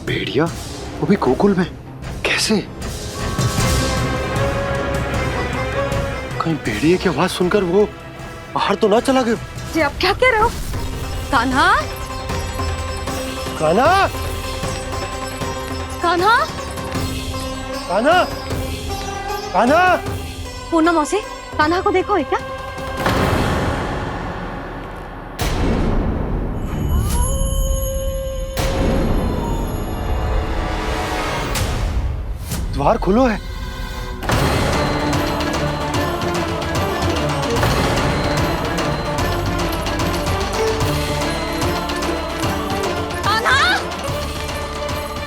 भेड़िया, वो भी गोकुल में, कैसे? कहीं भेड़िए की आवाज सुनकर वो बाहर तो ना चला गया? जी आप क्या कह रहे हो? कान्हा, कान्हा, कान्हा, कान्हा, कान्हा। पूनम मौसी, कान्हा को देखो है क्या? द्वार खुलो है। कान्हा,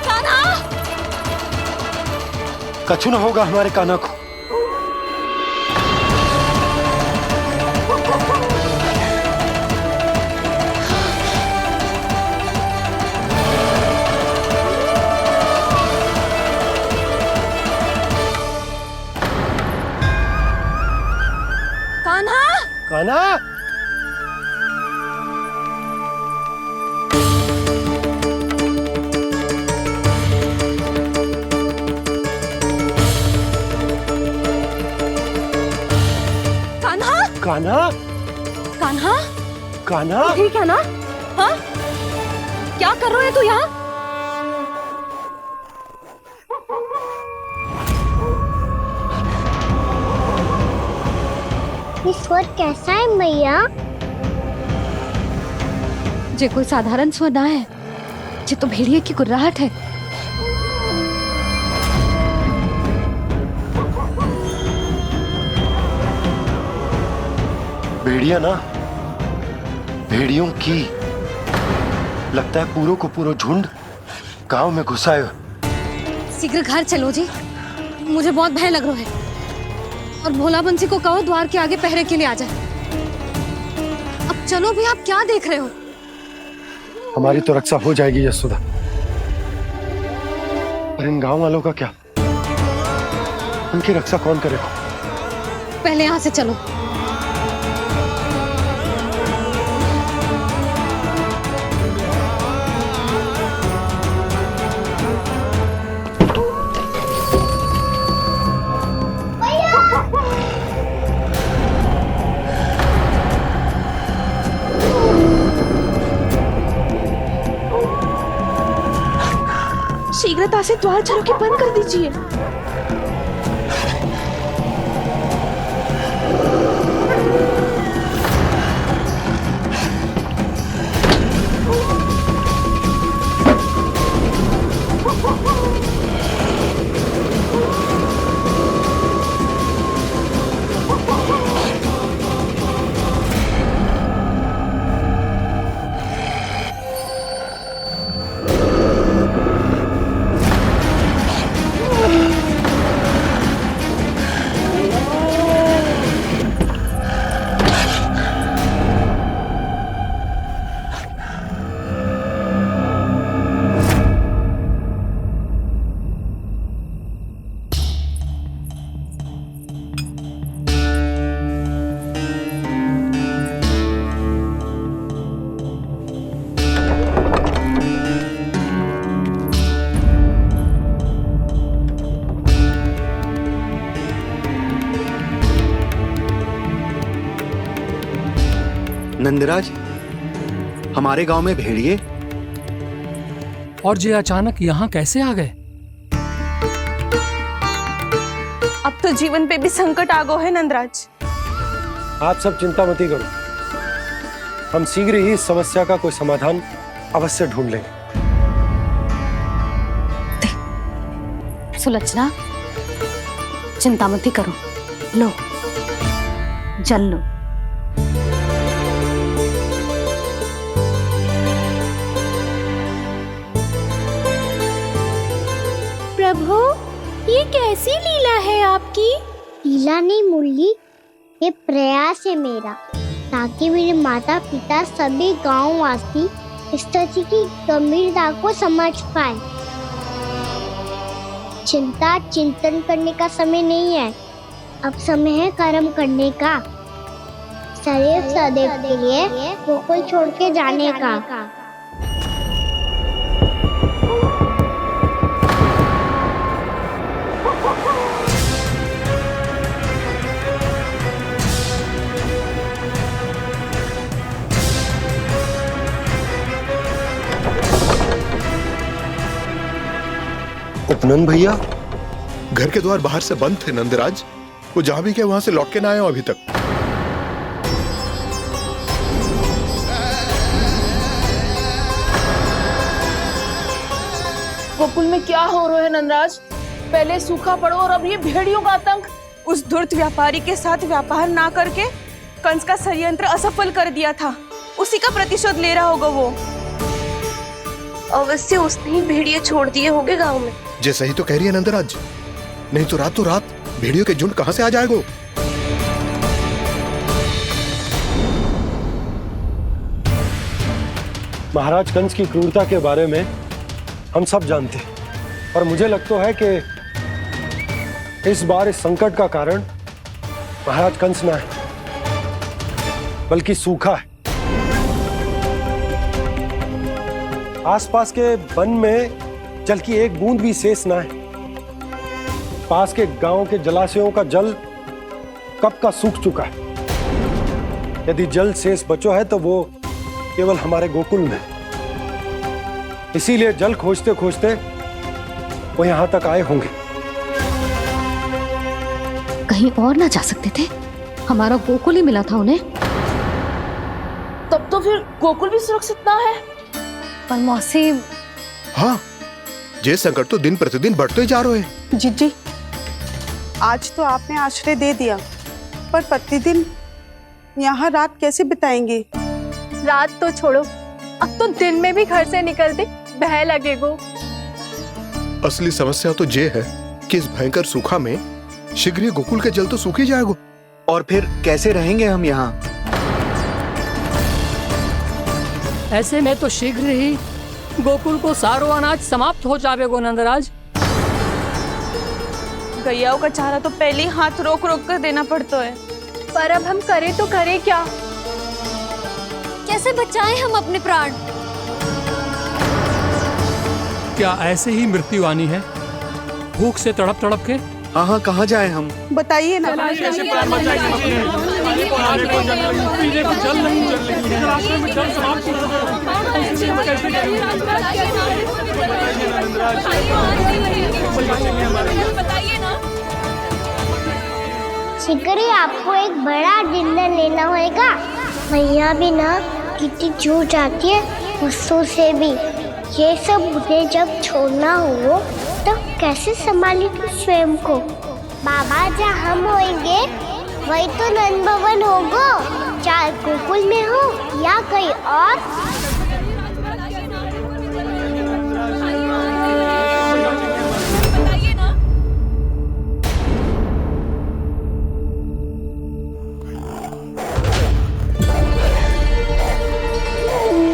कान्हा, कछु ना होगा हमारे कान्हा को। कान्हा, कान्हा, कान्हा, कान्हा, कान्हा, कान्हा। ठीक है ना? हाँ? क्या कर रहे हो तू यहाँ? ये स्वर कैसा है मैया? जे कोई साधारण स्वर ना है, जे तो भेड़िए की गुर्राहट है। भेड़िया ना, भेड़ियों की, लगता है पूरों को पूरा झुंड गांव में घुसा है। शीघ्र घर चलो जी, मुझे बहुत भय लग रहा है। और भोला बंसी को कहो द्वार के आगे पहरे के लिए आ जाए। अब चलो भी, आप क्या देख रहे हो? हमारी तो रक्षा हो जाएगी यशोदा, पर इन गांव वालों का क्या? उनकी रक्षा कौन करेगा? पहले यहाँ से चलो। शीघ्रता से द्वार चारों के बंद कर दीजिए। नंदराज, हमारे गांव में भेड़िए और ये अचानक यहाँ कैसे आ गए? अब तो जीवन पे भी संकट आ गो है नंदराज। आप सब चिंता मत करो, हम शीघ्र ही इस समस्या का कोई समाधान अवश्य ढूंढ लेंगे। सुलक्षणा, चिंता मत करो, लो जल लो। प्रभु, ये कैसी लीला है आपकी? लीला नहीं मुरली, ये प्रयास है मेरा, ताकि मेरे माता पिता सभी गांव वासी इस स्थिति की गंभीरता को समझ पाए। चिंता चिंतन करने का समय नहीं है, अब समय है कर्म करने का, सदैव सदैव के लिए गोकुल छोड़ के जाने का। नंद भैया, घर के द्वार बाहर से बंद थे नंदराज। वो जहां भी गए वहां से लौट के ना आए हो अभी तक। गोकुल में क्या हो रहा है नंदराज? पहले सूखा पड़ो और अब ये भेड़ियों का आतंक। उस धूर्त व्यापारी के साथ व्यापार ना करके कंस का षड्यंत्र असफल कर दिया था। उसी का प्रतिशोध ले रहा होगा वो। अवश्य उसने ही भेड़िए छोड़ दिए होंगे गांव में। जैसे ही तो कह रही है नंदराज, नहीं तो रात भेड़ियों के झुंड कहां से आ जाएगा? महाराज कंस की क्रूरता के बारे में हम सब जानते हैं, और मुझे लगता है कि इस बार इस संकट का कारण महाराज कंस ना है, बल्कि सूखा है। आसपास के वन में जल की एक बूंद भी शेष ना है। पास के गांव के जलाशयों का जल कब का सूख चुका है। यदि जल शेष बचो है तो वो केवल हमारे गोकुल में। इसीलिए जल खोजते खोजते वो यहां तक आए होंगे। कहीं और ना जा सकते थे? हमारा गोकुल ही मिला था उन्हें। तब तो फिर गोकुल भी सुरक्षित ना है। पर मौसी, हाँ, ये संकट तो दिन प्रतिदिन बढ़ते जा रहे हैं। जीजी, आज तो आपने आश्रय दे दिया, पर प्रतिदिन यहाँ रात कैसे बिताएंगे? रात तो छोड़ो, अब तो दिन में भी घर से निकलते भय लगेगो। असली समस्या तो ये है कि इस भयंकर सूखा में शीघ्र ही गोकुल के जल तो सूख ही जाएगा। और फिर कैसे रहेंगे हम यहाँ? ऐसे में तो शीघ्र ही गोकुल को सारो अनाज समाप्त हो जाएगा नंदराज। गैयाओं का चारा तो पहले ही हाथ रोक रोक कर देना पड़ता है। पर अब हम करें तो करें क्या? कैसे बचाएं हम अपने प्राण? क्या ऐसे ही मृत्यु आनी है, भूख से तड़प तड़प के? हाँ, कहाँ जाए हम? बताइए ना। कैसे प्राण बचाएंगे अपने? खाने को जल नहीं, पीने को जल नहीं, रास्ते में जल समाप्त हो शीघ्र ही आपको एक बड़ा डिनर लेना होगा। मैया भी ना कितनी जूझ आती है गुस्सों से भी। ये सब उन्हें जब छोड़ना हो तो कैसे संभालेगी स्वयं को? बाबा जहाँ हम होंगे वही तो नंद भवन होगा, चाहे गोकुल में हो या कहीं और।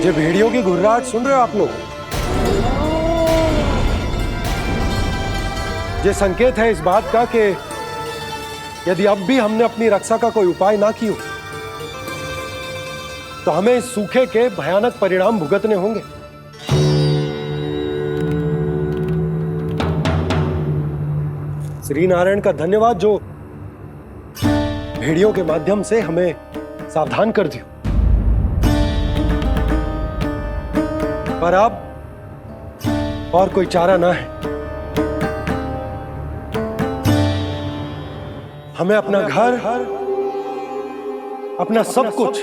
ये भेड़ियों की घुर्राहट सुन रहे हो आप लोग? ये संकेत है इस बात का कि यदि अब भी हमने अपनी रक्षा का कोई उपाय ना किया तो हमें इस सूखे के भयानक परिणाम भुगतने होंगे। श्री नारायण का धन्यवाद जो भेड़ियों के माध्यम से हमें सावधान कर दिया। पर अब और कोई चारा ना है। हमें अपना घर, अपना सब कुछ,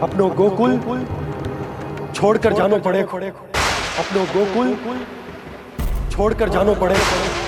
अपनो गोकुल छोड़कर जानो पड़ेगा। अपनो गोकुल छोड़कर जानो पड़ेगा।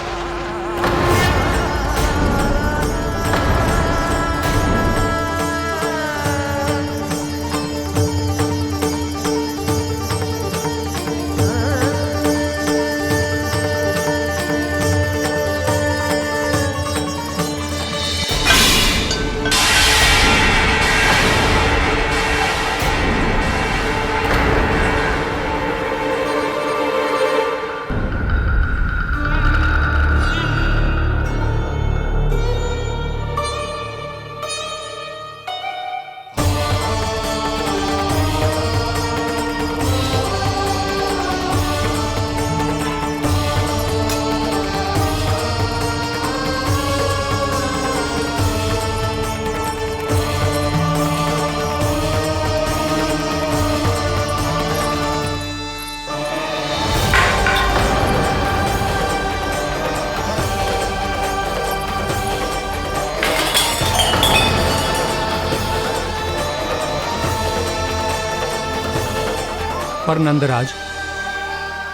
पर नंदराज,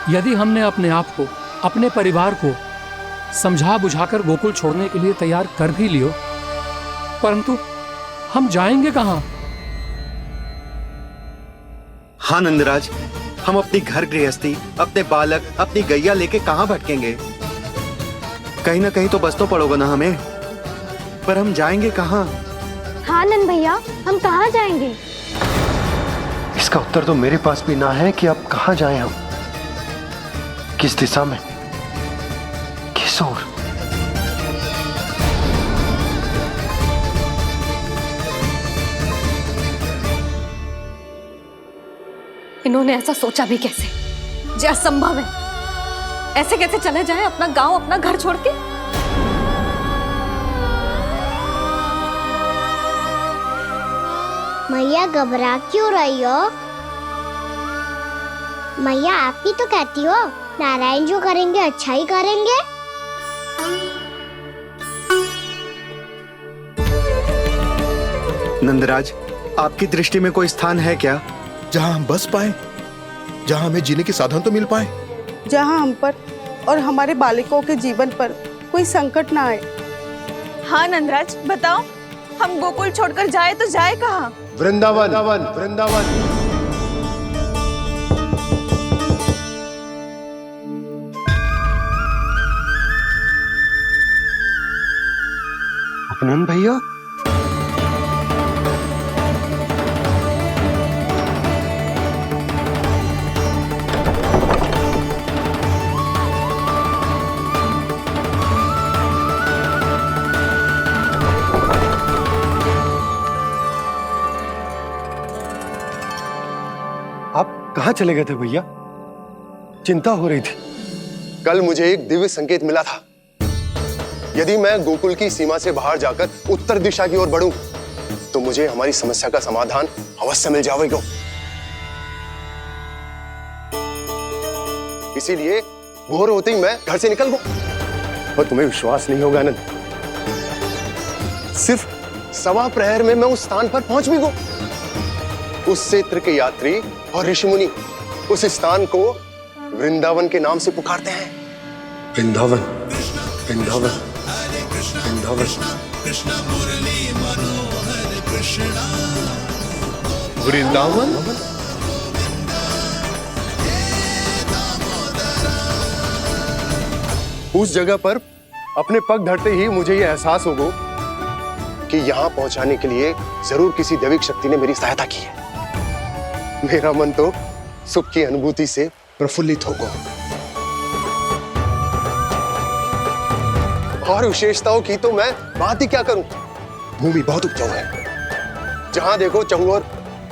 यदि हमने अपने आप को, अपने परिवार को समझा बुझाकर गोकुल छोड़ने के लिए तैयार कर भी लियो, परंतु हम जाएंगे कहां? हाँ नंदराज, हम अपनी घर गृहस्थी, अपने बालक, अपनी गैया लेके कहाँ भटकेंगे? कहीं ना कहीं तो बस तो पड़ोगे ना हमें, पर हम जाएंगे कहाँ? हाँ नंद भैया, हम कहाँ जाएंगे? इसका उत्तर तो मेरे पास भी ना है कि अब कहाँ जाएं हम, किस दिशा में, किस ओर। इन्होंने ऐसा सोचा भी कैसे? जो असंभव है। ऐसे कैसे चले जाएं अपना गांव, अपना घर छोड़ के? मैया घबरा क्यों रही हो? मैया आप ही तो कहती हो नारायण जो करेंगे अच्छा ही करेंगे। नंदराज, आपकी दृष्टि में कोई स्थान है क्या जहां हम बस पाए, जहां हमें जीने के साधन तो मिल पाए, जहाँ हम पर और हमारे बालकों के जीवन पर कोई संकट ना आए। हाँ नंदराज, बताओ, हम गोकुल छोड़कर जाए तो जाए कहाँ? वृंदावन, वृंदावन। अपनन भैया, आप कहाँ चले गए थे भैया? चिंता हो रही थी। कल मुझे एक दिव्य संकेत मिला था। यदि मैं गोकुल की सीमा से बाहर जाकर उत्तर दिशा की ओर बढ़ूं, तो मुझे हमारी समस्या का समाधान अवश्य मिल जाएगा। इसीलिए भोर होते ही मैं घर से निकल गया। और तुम्हें विश्वास नहीं होगा आनंद, सिर्फ सवा प्रहर में मैं उस स्थान पर पहुंच भी गया। उस क्षेत्र के यात्री और ऋषिमुनि उस स्थान को वृंदावन के नाम से पुकारते हैं। वृंदावन, वृंदावन, वृंदावन। वृंदावन? उस जगह पर अपने पग धरते ही मुझे यह एहसास होगा कि यहां पहुंचाने के लिए जरूर किसी दैविक शक्ति ने मेरी सहायता की है। मेरा मन तो सुख की अनुभूति से प्रफुल्लित हो गया। और विशेषताओं की तो मैं बात ही क्या करूं। भूमि बहुत उपजाऊ है, जहां देखो चहुओर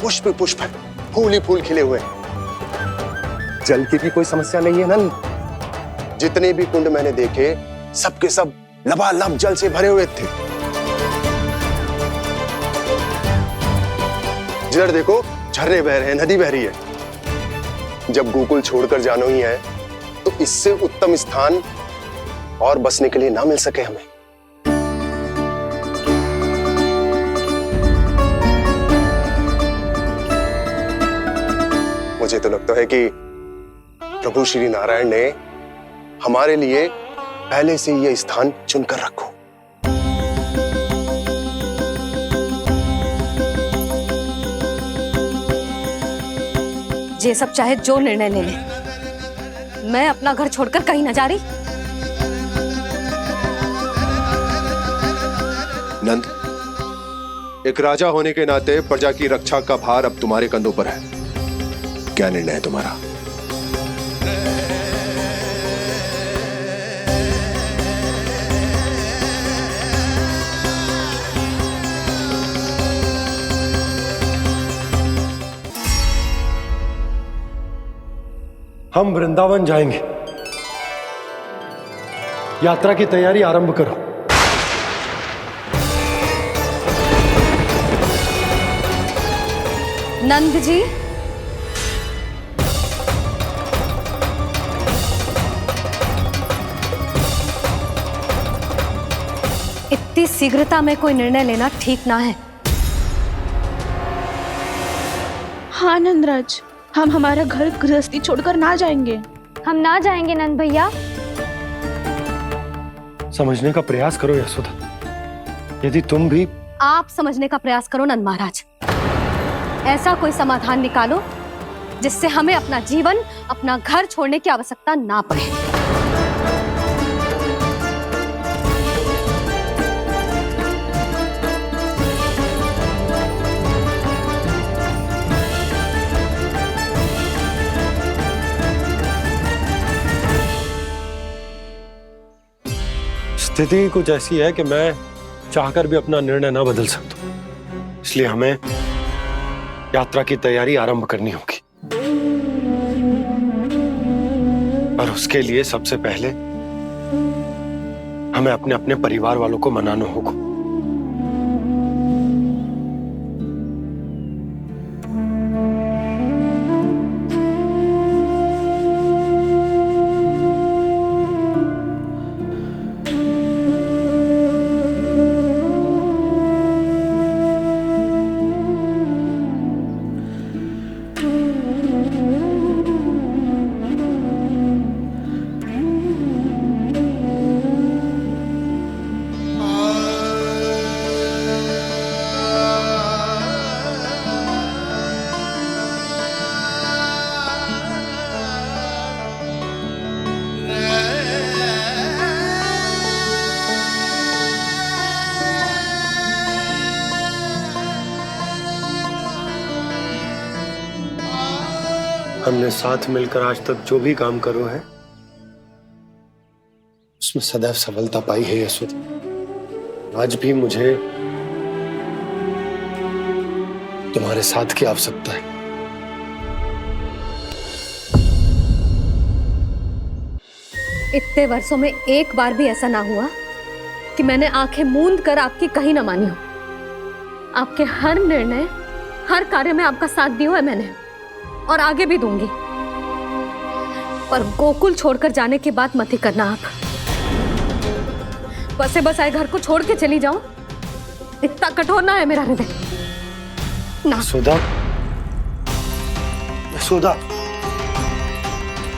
पुष्प पुष्प है, फूल ही फूल खिले हुए हैं। जल की भी कोई समस्या नहीं है नंद। जितने भी कुंड मैंने देखे, सबके सब लबालब जल से भरे हुए थे। जिधर देखो झरने बह रहे हैं, नदी बह रही है। जब गोकुल छोड़कर जाना ही है, तो इससे उत्तम स्थान और बसने के लिए ना मिल सके हमें। मुझे तो लगता है कि प्रभु श्री नारायण ने हमारे लिए पहले से यह स्थान चुनकर रखो। ये सब चाहे जो निर्णय ले ले, मैं अपना घर छोड़कर कहीं न जा रही। नंद, एक राजा होने के नाते प्रजा की रक्षा का भार अब तुम्हारे कंधों पर है। क्या निर्णय है तुम्हारा? हम वृंदावन जाएंगे। यात्रा की तैयारी आरंभ करो। नंद जी, इतनी शीघ्रता में कोई निर्णय लेना ठीक ना है। हाँ नंदराज, हम हमारा घर गृहस्थी छोड़कर ना जाएंगे। हम ना जाएंगे नंद भैया। समझने का प्रयास करो यशोदा। यदि तुम भी आप समझने का प्रयास करो नंद महाराज। ऐसा कोई समाधान निकालो जिससे हमें अपना जीवन, अपना घर छोड़ने की आवश्यकता ना पड़े। स्थिति कुछ ऐसी है कि मैं चाहकर भी अपना निर्णय ना बदल सकता, इसलिए हमें यात्रा की तैयारी आरंभ करनी होगी। और उसके लिए सबसे पहले हमें अपने अपने परिवार वालों को मनाना होगा। हमने साथ मिलकर आज तक जो भी काम करो है उसमें सदैव सफलता पाई है यशोदा। आज भी मुझे तुम्हारे साथ की आवश्यकता है। इतने वर्षों में एक बार भी ऐसा ना हुआ कि मैंने आंखें मूंद कर आपकी कहीं ना मानी हो। आपके हर निर्णय, हर कार्य में आपका साथ दिया है मैंने, और आगे भी दूंगी। पर गोकुल छोड़कर जाने की बात मत ही करना आप। बसे बसाए घर को छोड़ के चली जाऊं, इतना कठोर ना है मेरा हृदय ना। यशोदा, यशोदा,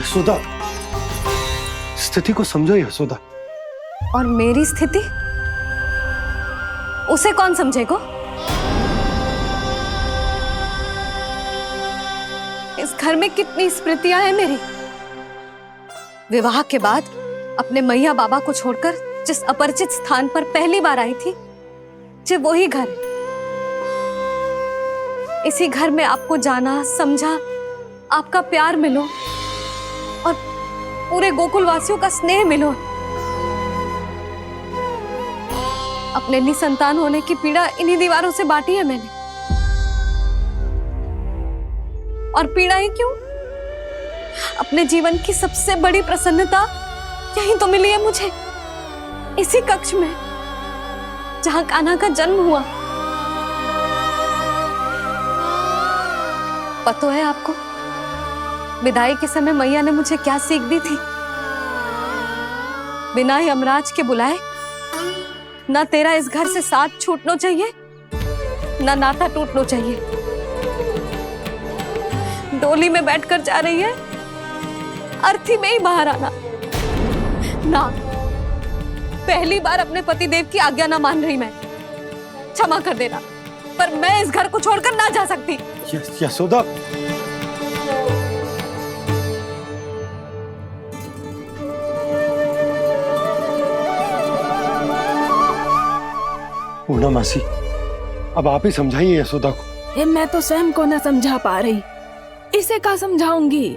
यशोदा, स्थिति को समझो यशोदा। और मेरी स्थिति उसे कौन समझेगा? इस घर में कितनी स्मृतियां हैं मेरी। विवाह के बाद अपने मैया बाबा को छोड़कर जिस अपरिचित स्थान पर पहली बार आई थी, जो वही घर है। इसी घर में आपको जाना, समझा, आपका प्यार मिलो और पूरे गोकुल वासियों का स्नेह मिलो। अपने निसंतान होने की पीड़ा इन्हीं दीवारों से बांटी है मैंने। और पीड़ा ही क्यों? अपने जीवन की सबसे बड़ी प्रसन्नता यही तो मिली है मुझे, इसी कक्ष में जहां कान्हा का जन्म हुआ। पता है आपको विदाई के समय मैया ने मुझे क्या सीख दी थी? बिना ही यमराज के बुलाए ना तेरा इस घर से साथ छूटना चाहिए, ना नाता टूटना चाहिए। डोली में बैठकर जा रही है, अर्थी में ही बाहर आना ना। पहली बार अपने पतिदेव की आज्ञा ना मान रही मैं, क्षमा कर देना, पर मैं इस घर को छोड़कर ना जा सकती। यशोदा, पूर्णा मासी, अब आप ही समझाइए यशोदा को। मैं तो स्वयं को न समझा पा रही, इसे क्या समझाऊंगी?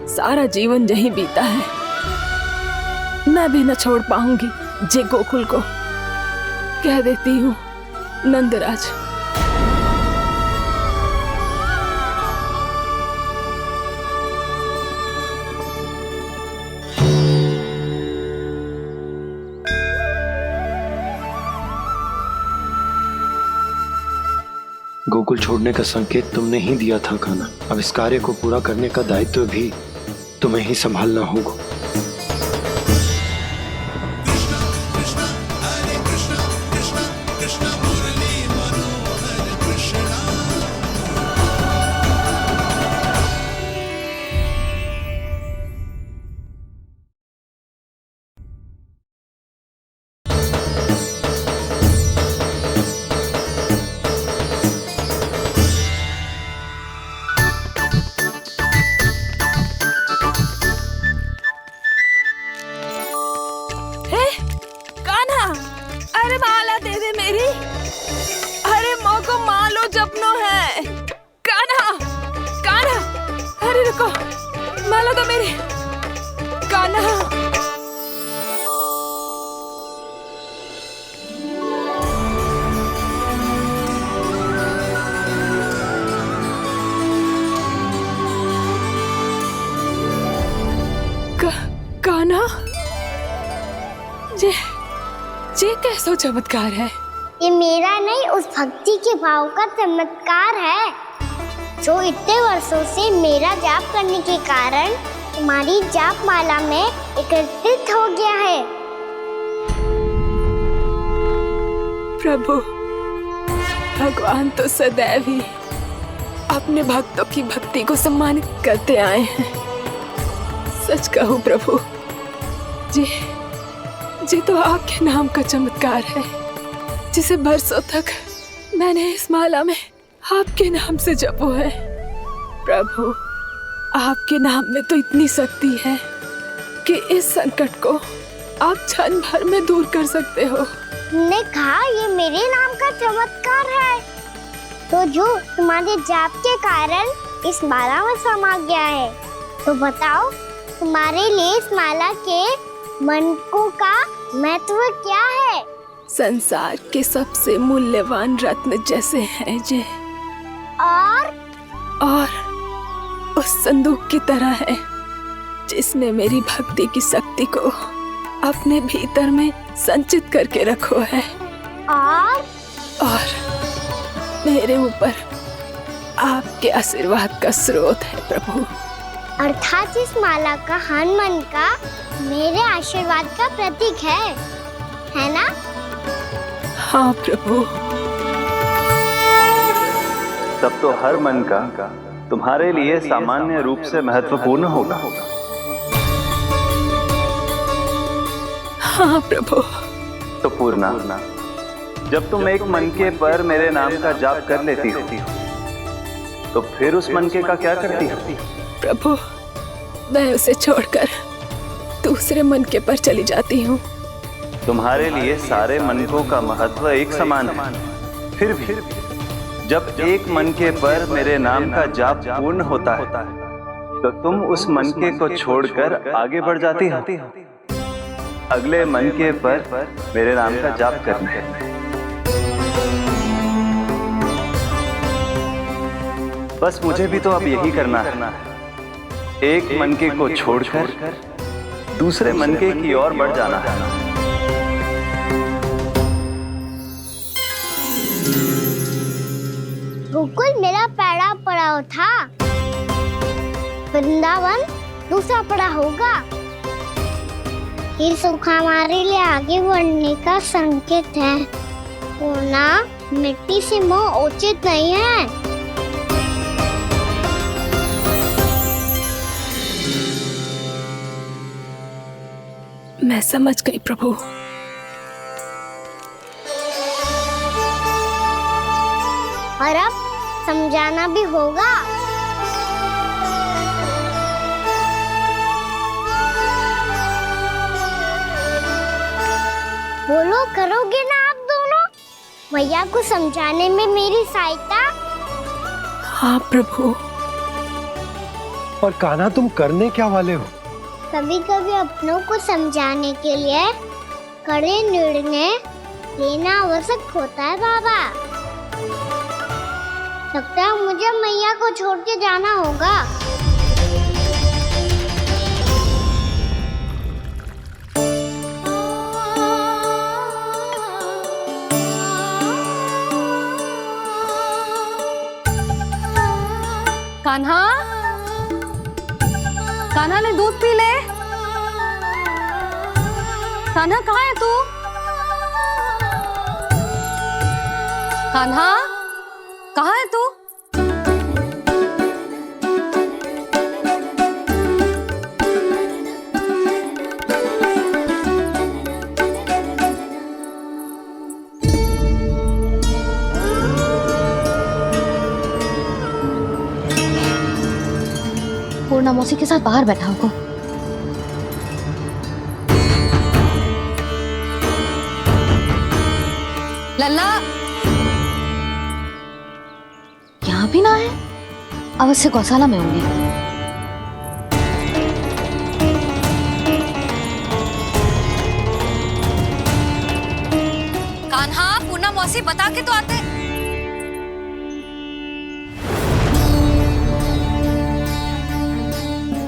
सारा जीवन यही बीता है, मैं भी न छोड़ पाऊंगी जे गोकुल को। कह देती हूँ नंदराज। गोकुल छोड़ने का संकेत तुमने ही दिया था कान्हा। अब इस कार्य को पूरा करने का दायित्व भी तुम्हें ही संभालना होगा। सपनों है। कान्हा, कान्हा, अरे रुको, माला तो मेरी। कान्हा, कान्हा, जे कैसो चमत्कार है। ये मेरा नहीं, उस भक्ति के भाव का चमत्कार है जो इतने वर्षों से मेरा जाप करने के कारण तुम्हारी जाप माला में एकत्रित हो गया है। प्रभु, भगवान तो सदैव ही अपने भक्तों की भक्ति को सम्मानित करते आए हैं। सच कहूं प्रभु, जी तो आपके नाम का चमत्कार है, जिसे बरसों तक मैंने इस माला में आपके नाम से जपो है। प्रभु, आपके नाम में तो इतनी शक्ति है कि इस संकट को आप क्षण भर में दूर कर सकते हो। तुमने कहा ये मेरे नाम का चमत्कार है, तो जो तुम्हारे जाप के कारण इस माला में समा गया है, तो बताओ तुम्हारे लिए इस माला के मनकों का महत्व क्या है? संसार के सबसे मूल्यवान रत्न जैसे हैं जे, और उस संदूक की तरह है जिसने मेरी भक्ति की शक्ति को अपने भीतर में संचित करके रखो है। और मेरे ऊपर आपके आशीर्वाद का स्रोत है प्रभु। अर्थात इस माला का हनुमान का मेरे आशीर्वाद का प्रतीक है ना? हाँ प्रभु। तब तो हर मन का तुम्हारे लिए सामान्य रूप से महत्वपूर्ण होगा। हाँ प्रभु। तो पूर्णा, जब तुम एक मनके पर मेरे नाम का जाप कर लेती हो, तो फिर उस मनके का क्या करती हो? प्रभु, मैं उसे छोड़कर दूसरे मनके पर चली जाती हूँ। तुम्हारे लिए सारे मनकों का महत्व एक समान है। फिर भी जब एक मनके पर मेरे नाम का जाप पूर्ण होता है, तो तुम उस मनके को छोड़कर आगे बढ़ जाती हो अगले मनके पर मेरे नाम का जाप करने। बस मुझे भी तो अब यही करना है, एक मनके को छोड़कर दूसरे मनके की ओर बढ़ जाना है। गोकुल मेरा पहला पड़ाव था, वृंदावन दूसरा पड़ा होगा। ये सुख हमारे लिए आगे बढ़ने का संकेत है, होना मिट्टी से मोह उचित नहीं है। मैं समझ गई प्रभु। और अब समझाना भी होगा। बोलो, करोगे ना आप दोनों? मैया को समझाने में मेरी सहायता? हाँ प्रभु। और कान्हा, तुम करने क्या वाले हो? कभी कभी अपनों को समझाने के लिए कड़े निर्णय लेना आवश्यक होता है बाबा। लगता है मुझे मैया को छोड़ के जाना होगा। कान्हा, कान्हा ने दूध पी ले। कान्हा कहाँ है तू? कान्हा, कहाँ है तू? पूर्णा मौसी के साथ बाहर बैठा होगा। लल्ला, भी ना आए, अवश्य गौशाला में होंगे। कान्हा, पूना मौसी बता के तो आते।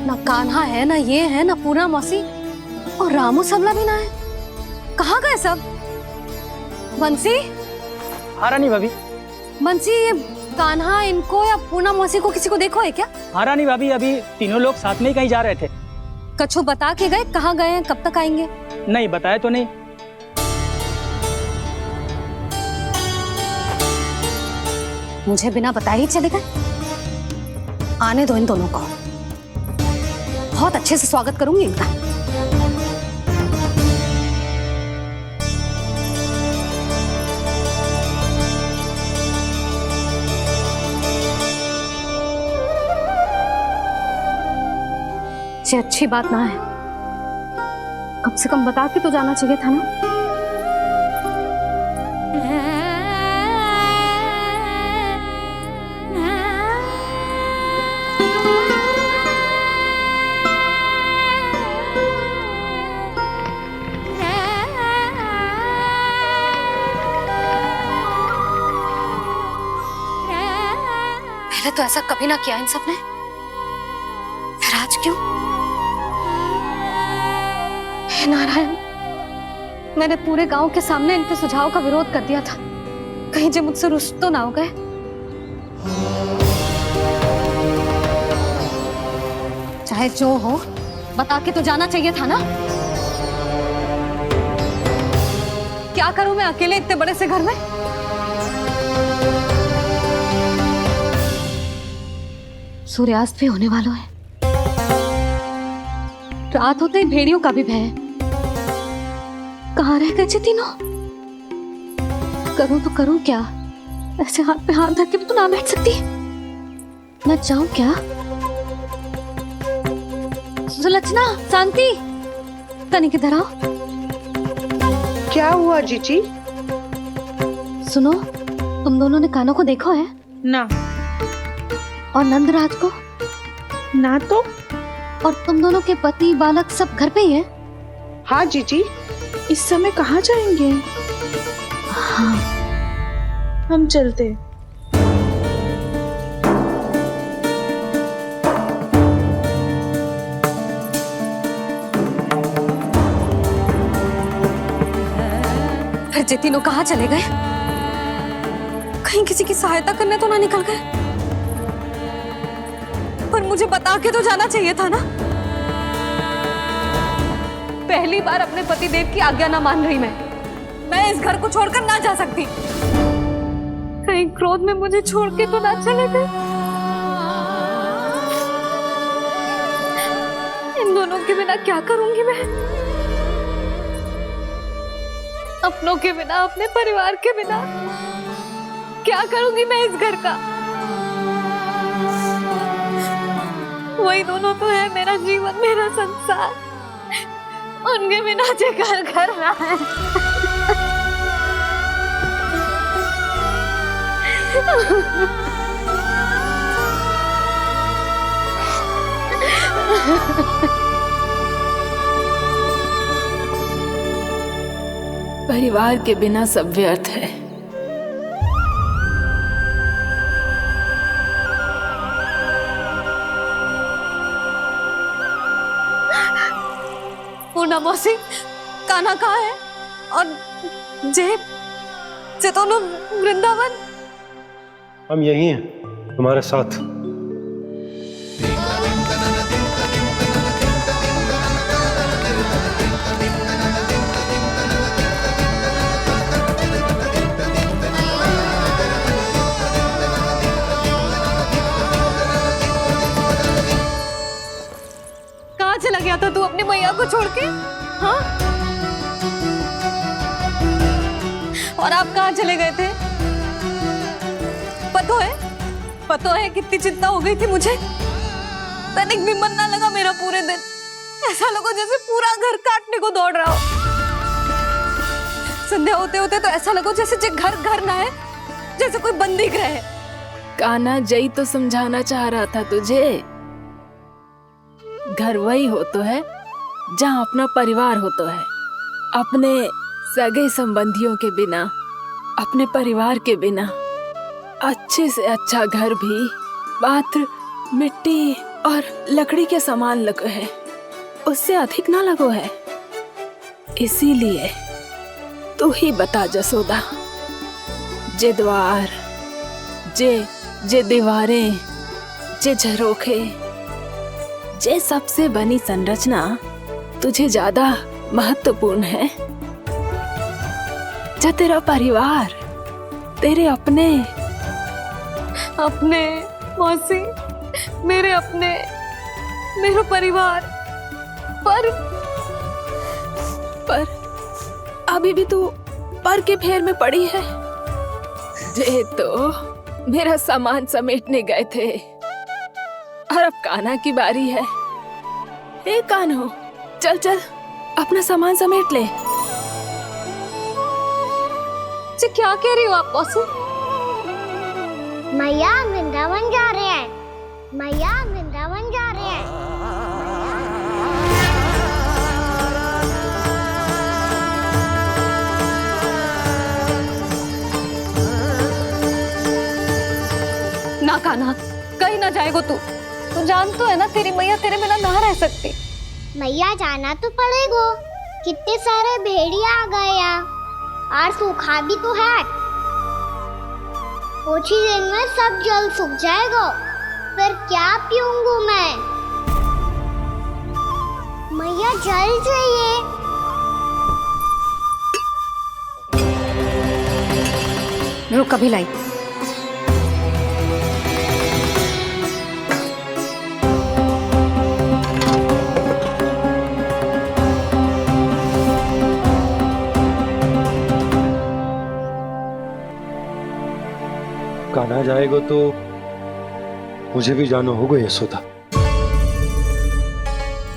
ना कान्हा है, ना ये है, ना पूना मौसी, और रामू सबला भी ना है। कहाँ गए सब? बंसी? हाँ रानी भाभी। बंसी, ये कान्हा इनको या पूना मौसी को किसी को देखो है क्या? हाँ रानी भाभी, अभी तीनों लोग साथ में ही कहीं जा रहे थे। कछु बता के गए कहाँ गए हैं, कब तक आएंगे? नहीं बताया तो नहीं। मुझे बिना बताए ही चले गए? आने दो इन दोनों को, बहुत अच्छे से स्वागत करूंगी इनका। ये अच्छी बात ना है, कम से कम बता के तो जाना चाहिए था ना। पहले तो ऐसा कभी ना किया इन सब ने, फिर आज क्यों? हे नारायण, मैंने पूरे गांव के सामने इनके सुझाव का विरोध कर दिया था, कहीं जे मुझसे रुष्ट तो ना हो गए। चाहे जो हो, बता के तो जाना चाहिए था ना। क्या करूं मैं अकेले इतने बड़े से घर में? सूर्यास्त भी होने वाला है, रात होते ही भेड़ियों का भी भय है। कहाँ रह गए तीनों? करूं तो करूं क्या? ऐसे हाथ पे हाथ धर के भी तो ना बैठ सकती। मैं जाऊं क्या? सुलक्षणा, शांति, तनिक इधर आओ। क्या हुआ जीजी? सुनो, तुम दोनों ने कान्हा को देखा है? ना। और नंदराज को? ना तो। और तुम दोनों के पति बालक सब घर पे ही हैं? हाँ जीजी। इस समय कहाँ जाएंगे? हाँ। हम चलते। फिर ये तीनों कहाँ चले गए? कहीं किसी की सहायता करने तो ना निकल गए? पर मुझे बता के तो जाना चाहिए था ना। पहली बार अपने पतिदेव की आज्ञा ना मान रही मैं इस घर को छोड़कर ना जा सकती। कहीं क्रोध में मुझे छोड़ के तो ना चले गए। इन दोनों के बिना क्या करूंगी मैं? अपनों के बिना, अपने परिवार के बिना क्या करूंगी मैं इस घर का? वही दोनों तो है मेरा जीवन, मेरा संसार। उनके बिना जे घर घर रहा है। परिवार के बिना सब व्यर्थ है। पूना मौसी, कान्हा कहाँ है? और जे दोनों वृंदावन? हम यही हैं, तुम्हारे साथ। कहाँ चला गया था तू अपनी मैया को छोड़ के? हाँ? और आप कहाँ चले गए थे? पता है कितनी चिंता हो गई थी मुझे। तनिक भी मन ना लगा मेरा पूरे दिन। ऐसा लगा जैसे पूरा घर काटने को दौड़ रहा हो। संध्या होते होते तो ऐसा लगा जैसे घर घर ना है, जैसे कोई बंदी गृह है। कान्हा जई तो समझाना चाह रहा था तुझे। घर वही हो तो है जहाँ अपना परिवार हो तो है। अपने सगे संबंधियों के बिना, अपने परिवार के बिना अच्छे से अच्छा घर भी मात्र मिट्टी और लकड़ी के समान लगो है, उससे अधिक ना लगो है। इसीलिए तू ही बता जसोदा, जे द्वार, जे दीवारें, जे झरोखे, जे सबसे बनी संरचना तुझे ज्यादा महत्वपूर्ण है? जो तेरा परिवार, तेरे अपने मौसी, मेरे अपने, मेरा परिवार, पर अभी भी तू पर के फेर में पड़ी है। जे तो मेरा सामान समेटने गए थे और अब कान्हा की बारी है। हे कान्हो, चल चल अपना सामान समेट ले। जी क्या कह रही हो आप मौसी? मैया वृंदावन जा रहे हैं, मैया वृंदावन जा रहे हैं। ना कान्हा, कहीं ना जाएगो तू जान तो है ना तेरी मैया तेरे बिना ना रह सकती। मैया जाना तो पड़ेगा, कितने सारे भेड़िया आ गए यहाँ, और सूखा भी तो है। कुछ ही दिन में सब जल सूख जाएगा, फिर क्या पीऊंगी मैं? मैया जल चाहिए। रुक अभी लाई। कान्हा जाएगा तो मुझे भी जाना होगा यशोदा।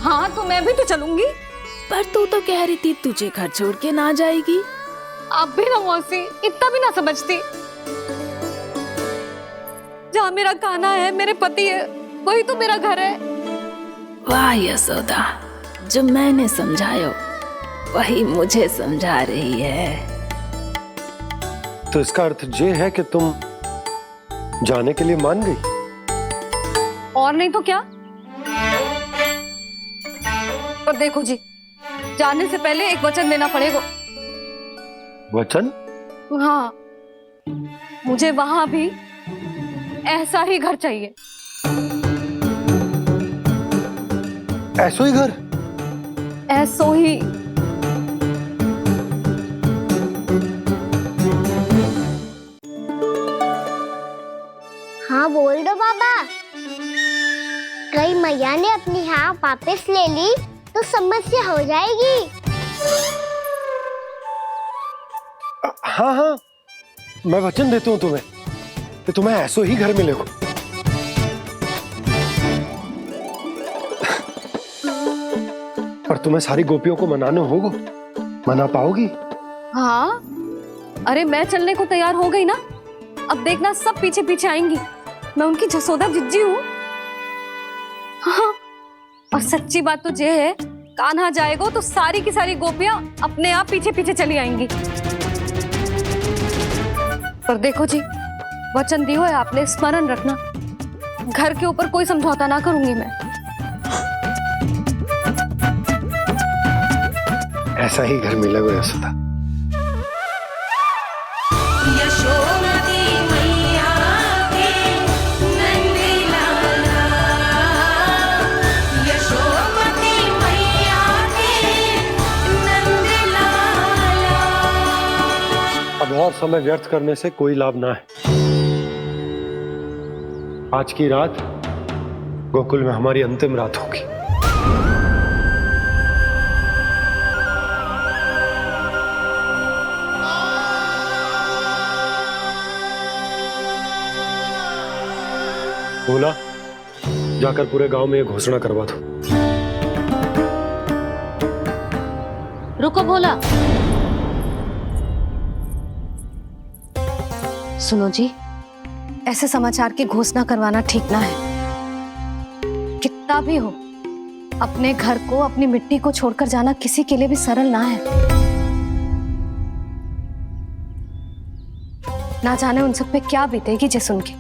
हाँ तो मैं भी तो चलूंगी। पर तू तो कह रही थी तुझे घर छोड़ के ना जाएगी। आप भी ना मौसी, इतना भी ना समझती। जहाँ मेरा कान्हा है, मेरे पति है, वही तो मेरा घर है। वाह यशोदा, जो मैंने समझायो वही मुझे समझा रही है। तो इसका अर्थ ये है कि तुम जाने के लिए मान गई? और नहीं तो क्या। पर देखो जी, जाने से पहले एक वचन देना पड़ेगा। वचन? हाँ, मुझे वहां भी ऐसा ही घर चाहिए। ऐसो ही घर? ऐसो ही। हाँ बोल दो बाबा। कहीं मैया ने अपनी हाँ वापस ले ली तो समस्या हो जाएगी। हाँ हाँ, मैं वचन देता हूँ तुम्हें कि तुम्हें ऐसो ही घर मिलेगा। पर तुम्हें सारी गोपियों को मनाना होगा। मना पाओगी? हाँ, अरे मैं चलने को तैयार हो गई ना। अब देखना सब पीछे पीछे आएंगी। मैं उनकी जसोदा जिज्जी हूँ। हाँ, और सच्ची बात तो ये है, कान्हा जाएगा तो सारी की सारी गोपियां अपने आप पीछे पीछे चली आएंगी। पर देखो जी, वचन दियो है आपने, स्मरण रखना। घर के ऊपर कोई समझौता ना करूंगी मैं। ऐसा ही घर मिलेगा यशोदा। अब और समय व्यर्थ करने से कोई लाभ ना है। आज की रात गोकुल में हमारी अंतिम रात होगी। बोला, जाकर पूरे गांव में ये घोषणा करवा दो। रुको भोला। सुनो जी, ऐसे समाचार की घोषणा करवाना ठीक ना है। कितना भी हो, अपने घर को, अपनी मिट्टी को छोड़कर जाना किसी के लिए भी सरल ना है। ना जाने उन सब पे क्या बीतेगी जे सुन के।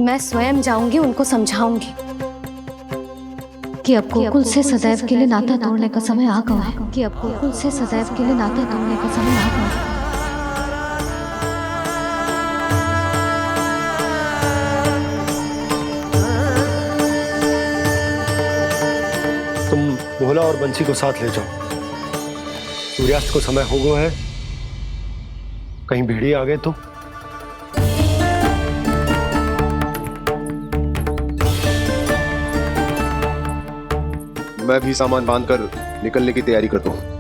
मैं स्वयं जाऊंगी, उनको समझाऊंगी कि अब गोकुल से सदैव के लिए नाता तोड़ने का समय आ गया है। कि अब गोकुल से सदैव के लिए नाता तोड़ने का समय आ गया है। तुम भोला और बंसी को साथ ले जाओ। सूर्यास्त को समय हो गया है, कहीं भेड़िए आ गए तो। मैं भी सामान बांधकर निकलने की तैयारी करता हूँ।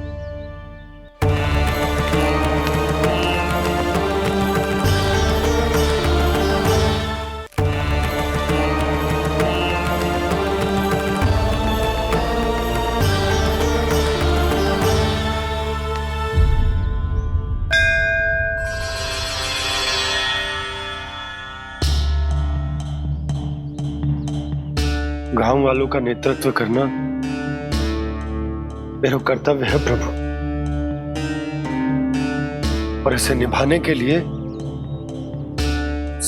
गांव वालों का नेतृत्व करना मेरा कर्तव्य है प्रभु, और इसे निभाने के लिए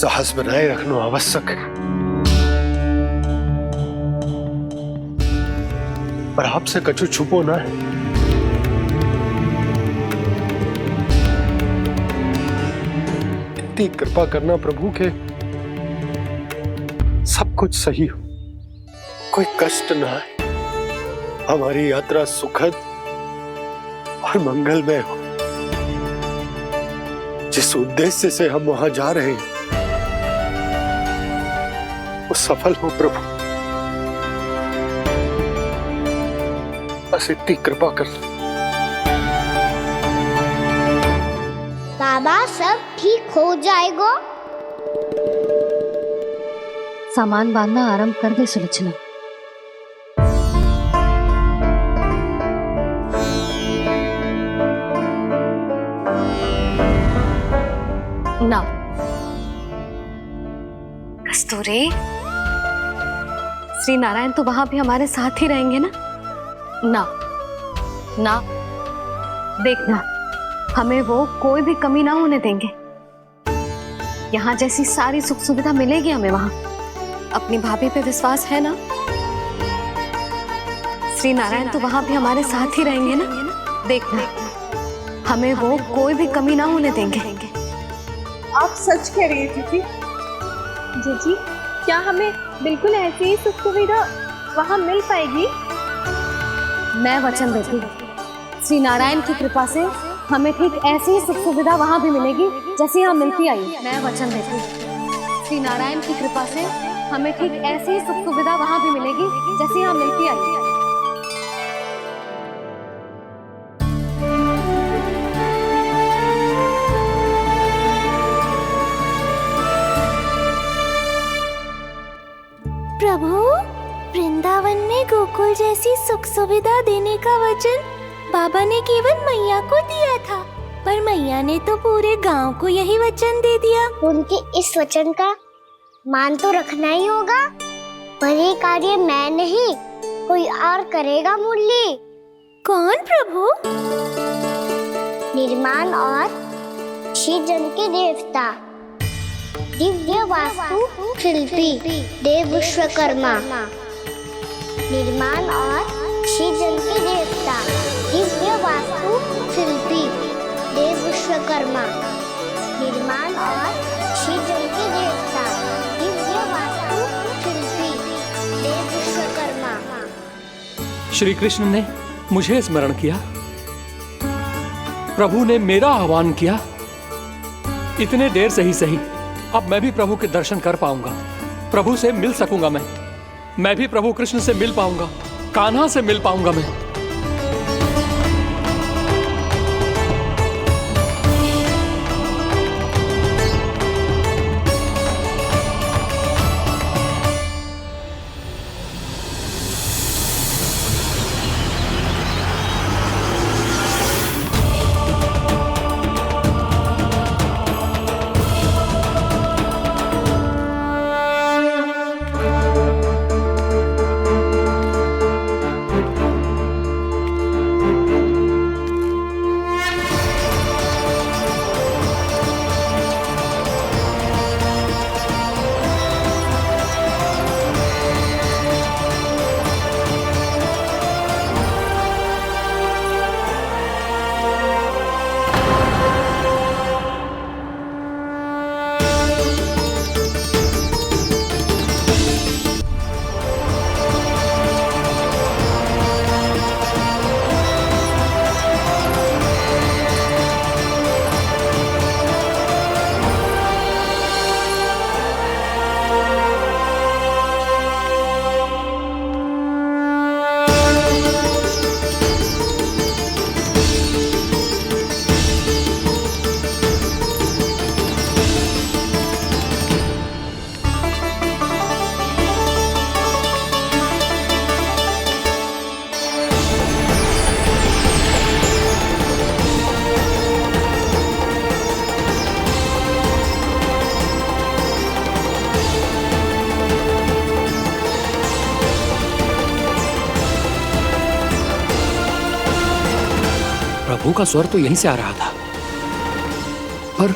साहस बनाए रखना आवश्यक है। पर आपसे कछु छुपो ना है। इतनी कृपा करना प्रभु के सब कुछ सही हो, कोई कष्ट ना है, हमारी यात्रा सुखद और मंगलमय हो। जिस उद्देश्य से हम वहां जा रहे हैं वो सफल हो प्रभु, बस इतनी कृपा कर। बाबा सब ठीक हो जाएगा। सामान बांधना आरंभ कर दे सुलोचना। ना कस्तूरी, श्री नारायण तो वहां भी हमारे साथ ही रहेंगे ना? ना ना, देखना हमें वो कोई भी कमी ना होने देंगे। यहाँ जैसी सारी सुख सुविधा मिलेगी हमें वहां। अपनी भाभी पे विश्वास है ना? श्री नारायण तो वहां भी हमारे साथ ही रहेंगे ना? देखना हमें वो कोई भी कमी ना होने देंगे। आप सच कह रही है दीदी? जीजी, क्या हमें बिल्कुल ऐसी ही सुख सुविधा वहाँ मिल पाएगी? मैं वचन देती हूँ, श्री नारायण की कृपा से हमें ठीक ऐसी ही सुख सुविधा वहाँ भी मिलेगी जैसी यहाँ मिलती आई। मैं वचन देती हूँ, श्री नारायण की कृपा से हमें ठीक ऐसी ही सुख सुविधा वहाँ भी मिलेगी जैसी यहाँ मिलती आई। प्रभु, वृंदावन में गोकुल जैसी सुख सुविधा देने का वचन बाबा ने केवल मैया को दिया था, पर मैया ने तो पूरे गांव को यही वचन दे दिया। उनके इस वचन का मान तो रखना ही होगा, पर ये कार्य मैं नहीं कोई और करेगा। मुरली कौन प्रभु? निर्माण और सृजन के देवता, दिव्य वास्तु शिल्पी देव विश्वकर्मा। निर्माण और सृजन के देवता, दिव्य वास्तु शिल्पी देव विश्वकर्मा। निर्माण और सृजन के देवता, दिव्य वास्तु शिल्पी देव विश्वकर्मा। श्री कृष्ण ने मुझे स्मरण किया, प्रभु ने मेरा आह्वान किया। इतने देर से ही सही, अब मैं भी प्रभु के दर्शन कर पाऊंगा, प्रभु से मिल सकूंगा। मैं भी प्रभु कृष्ण से मिल पाऊंगा, कान्हा से मिल पाऊंगा मैं। प्रभु का स्वर तो यहीं से आ रहा था, पर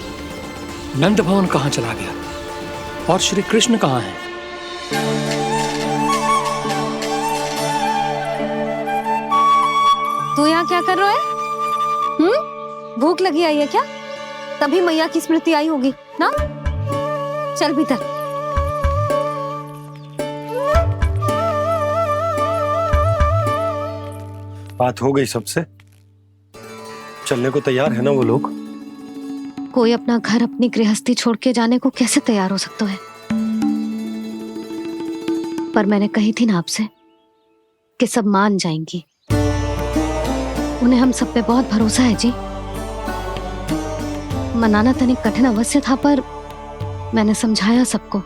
नंद भवन कहाँ चला गया और श्री कृष्ण कहाँ हैं? तू यहाँ क्या कर रहा है? भूख लगी आई है क्या? तभी मैया की स्मृति आई होगी ना? चल भीतर। बात हो गई सबसे? चलने को तैयार है ना वो लोग? कोई अपना घर अपनी गृहस्थी छोड़ के जाने को कैसे तैयार हो सकता है? पर मैंने कही थी ना आपसे कि सब मान जाएंगी। उन्हें हम सब पे बहुत भरोसा है जी। मनाना तनिक कठिन अवश्य था, पर मैंने समझाया सबको।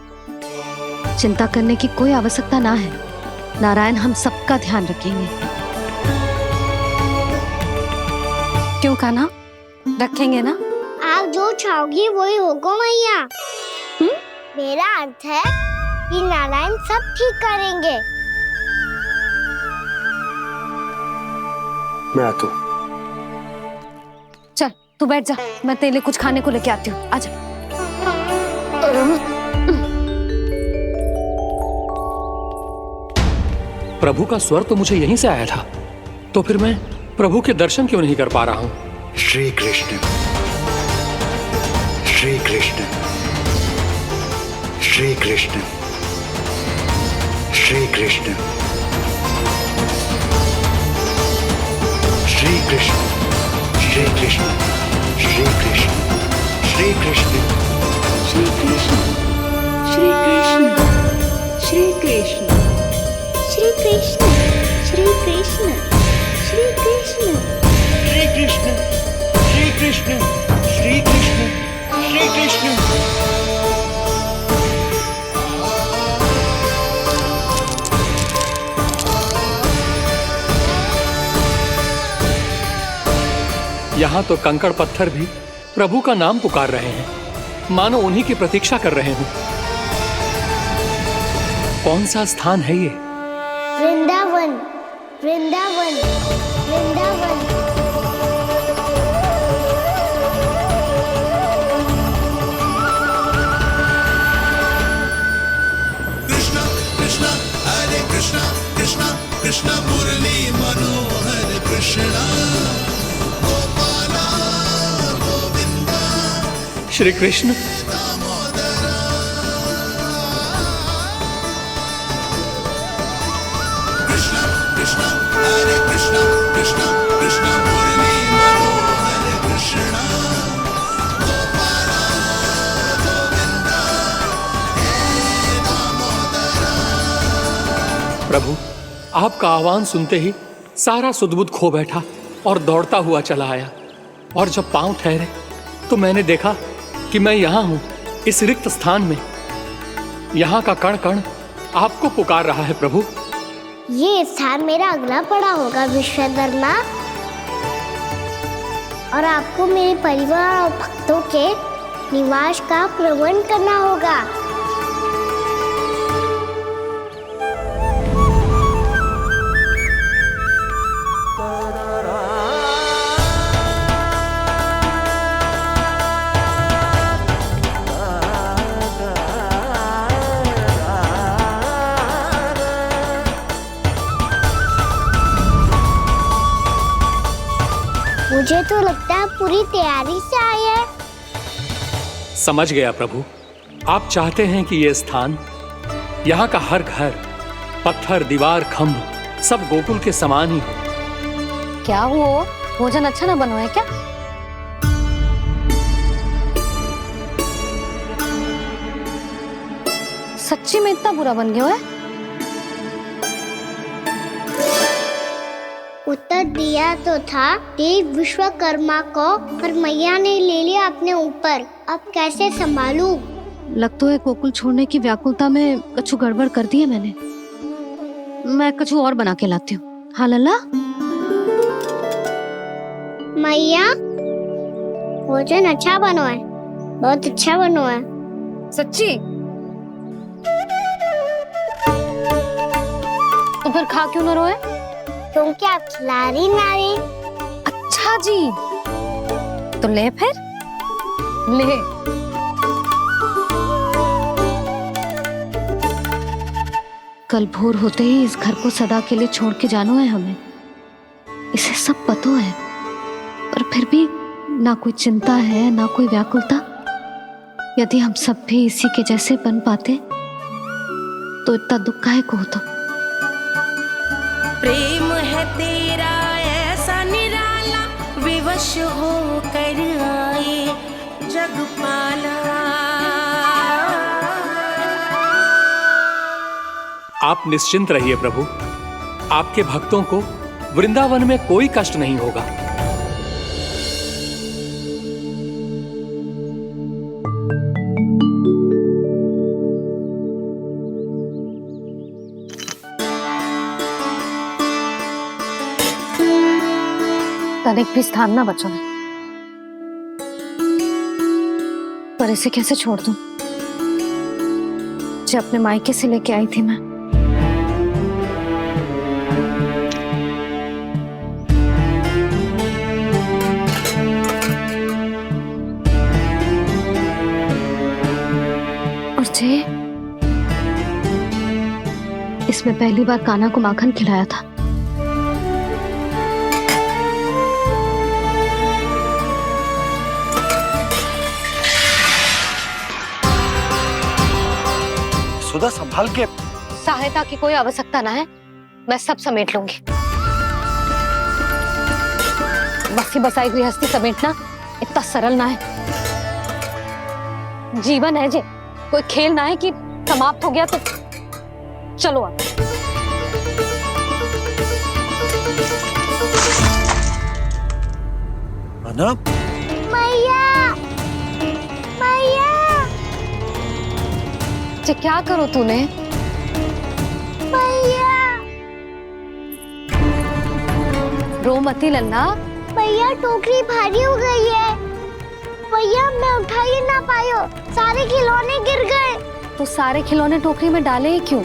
चिंता करने की कोई आवश्यकता ना है। नारायण हम सबका ध्यान रखेंगे। क्यों कान्हा, रखेंगे ना? आप जो चाहोगी वही होगा मैया। मेरा अर्थ है कि नारायण सब ठीक करेंगे। मैं आता हूँ। चल तू बैठ जा, मैं तेरे लिए कुछ खाने को लेके आती हूँ। आजा। प्रभु का स्वर तो मुझे यहीं से आया था, तो फिर मैं प्रभु के दर्शन क्यों नहीं कर पा रहा हूँ? श्री कृष्ण, श्री कृष्ण, श्री कृष्ण, श्री कृष्ण, श्री कृष्ण, श्री कृष्ण, श्री कृष्ण, श्री कृष्ण, श्री कृष्ण, श्री कृष्ण, श्री कृष्ण, श्री कृष्ण, श्री कृष्ण, श्री कृष्ण, श्री कृष्ण, श्री कृष्ण, श्री कृष्ण, श्री कृष्ण। यहाँ तो कंकड़ पत्थर भी प्रभु का नाम पुकार रहे हैं, मानो उन्हीं की प्रतीक्षा कर रहे हों। कौन सा स्थान है ये? वृंदावन, वृंदावन, वृंदावन। कृष्णा कृष्णा हरे कृष्णा, कृष्णा कृष्णा मुरली मनोहर कृष्णा, गोपाला गोविंदा श्री कृष्ण। कृष्णा कृष्णा हरे कृष्णा, कृष्णा कृष्णा मुरली मनोहर कृष्णा, गोपाला गोविंदा हे दामोदरा। प्रभु आपका आह्वान सुनते ही सारा सुध-बुध खो बैठा और दौड़ता हुआ चला आया, और जब पांव ठहरे तो मैंने देखा कि मैं यहाँ हूँ, इस रिक्त स्थान में। यहाँ का कण कण आपको पुकार रहा है प्रभु। ये स्थान मेरा अगला पड़ा होगा विश्वकर्मा, और आपको मेरे परिवार और भक्तों के निवास का प्रबंध करना होगा। मुझे तो लगता है पूरी तैयारी से आए हैं। समझ गया प्रभु, आप चाहते हैं कि ये स्थान, यहाँ का हर घर, पत्थर, दीवार, खंभ सब गोकुल के समान ही हो। क्या हुआ? भोजन अच्छा ना बना है क्या? सच्ची में इतना बुरा बन गया है? उत्तर दिया तो था देव विश्वकर्मा को, पर मैया ने ले लिया अपने ऊपर। अब कैसे संभालूं? लग तो है गोकुल छोड़ने की व्याकुलता में कछु गड़बड़ कर दी है मैंने। मैं कछु और बना के लाती हूँ। हाँ लल्ला? मैया, भोजन अच्छा बना है, बहुत अच्छा बना है। सच्ची? तो फिर खा क्यों न रोए? तुम क्या खिला रही नारी? अच्छा जी, तो ले फिर ले। कल भोर होते ही इस घर को सदा के लिए छोड़ के जाना है हमें, इसे सब पता है, पर फिर भी ना कोई चिंता है ना कोई व्याकुलता। यदि हम सब भी इसी के जैसे बन पाते तो इतना दुख काहे को होता। प्रेम है तेरा ऐसा निराला, विवश हो कर आए जगपाला। आप निश्चिंत रहिए प्रभु, आपके भक्तों को वृंदावन में कोई कष्ट नहीं होगा। तनिक भी स्थान ना बचो है, पर इसे कैसे छोड़ दूं जो अपने मायके से लेके आई थी मैं। और जे इसमें पहली बार कान्हा को माखन खिलाया था। सुधा संभाल के। सहायता की कोई आवश्यकता ना है, मैं सब समेट लूंगी। बसी बसाई गृहस्थी समेटना इतना सरल ना है। जीवन है जे, कोई खेल ना है कि समाप्त हो गया तो चलो आप। अना? मैया, मैया। जे क्या करो तूने? मैया। रो मती लल्ला। भैया टोकरी भारी हो गई है। भैया मैं उठा ही ना पायो, सारे खिलौने गिर गए। तो सारे खिलौने टोकरी में डाले ही क्यों?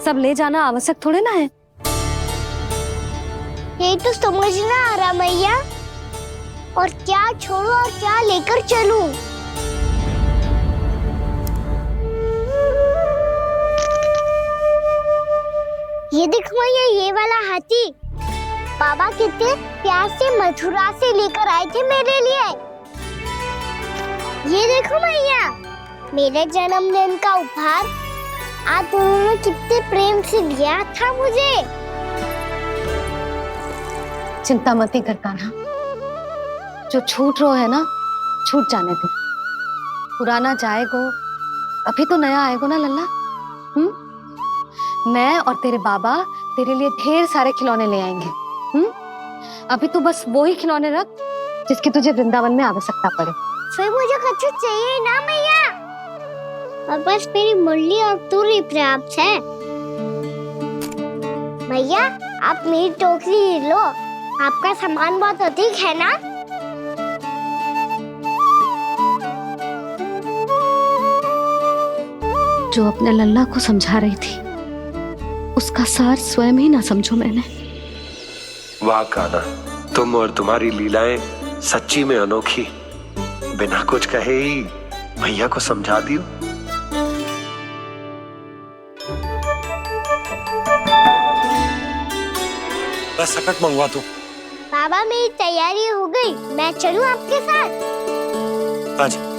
सब ले जाना आवश्यक थोड़े ना है। यही तो समझ ना आ रहा मैया, और क्या छोड़ू और क्या लेकर चलूं? ये देखो मैया, ये वाला हाथी बाबा कितने प्यार से मथुरा से लेकर आए थे मेरे लिए। ये देखो मैया, मेरे जन्मदिन का उपहार आप उन्होंने कितने प्रेम से दिया था मुझे। चिंता मत कर कान्हा, जो छूट रो है ना छूट जाने दे। पुराना जाएगो, अभी तो नया आएगो ना लल्ला। मैं और तेरे बाबा तेरे लिए ढेर सारे खिलौने ले आएंगे। अभी तो बस वो ही खिलौने रख जिसकी तुझे वृंदावन में आवश्यकता पड़े। फिर मुझे कुछ चाहिए ना मैया, और बस मेरी मुरली और तू ही पर्याप्त है। मैया आप मेरी टोकरी लो, आपका सामान बहुत अधिक है ना। जो अपने लल्ला को समझा रही थी उसका सार स्वयं ही ना समझो मैंने। वाह कान्हा, तुम और तुम्हारी लीलाएं सच्ची में अनोखी। बिना कुछ कहे ही भैया को समझा दियो। बस सकट मंगवा दो। बाबा मेरी तैयारी हो गई, मैं चलूं आपके साथ? आजा।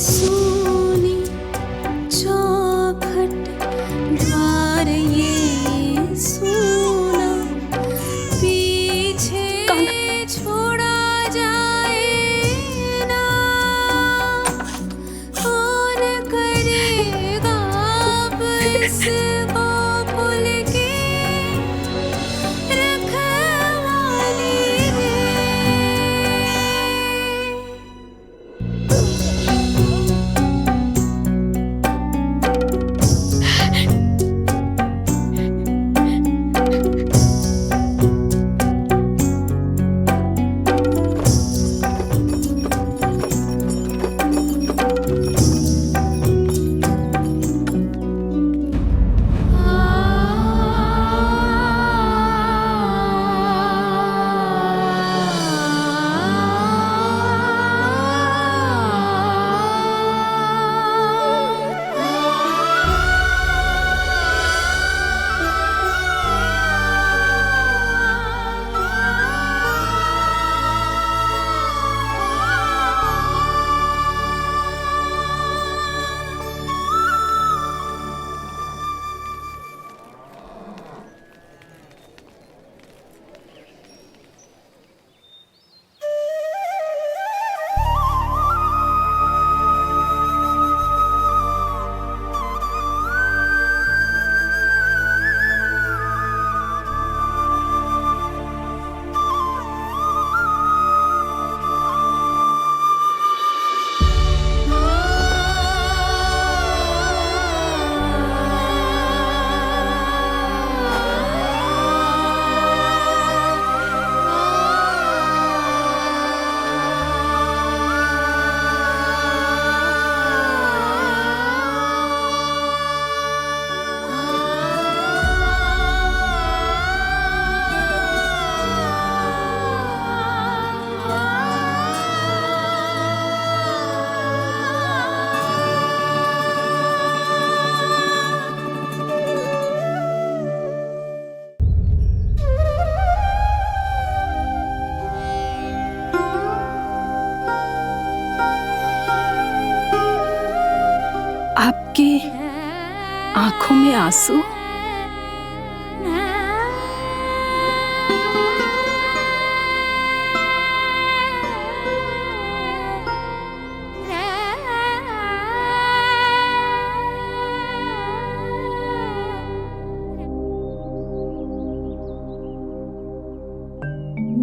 सोनी चौखट द्वार ये सोना पीछे छोड़ा जाए ना, कौन करेगा अब इसको भूल के रखवाली रे। आपकी आंखों में आंसू?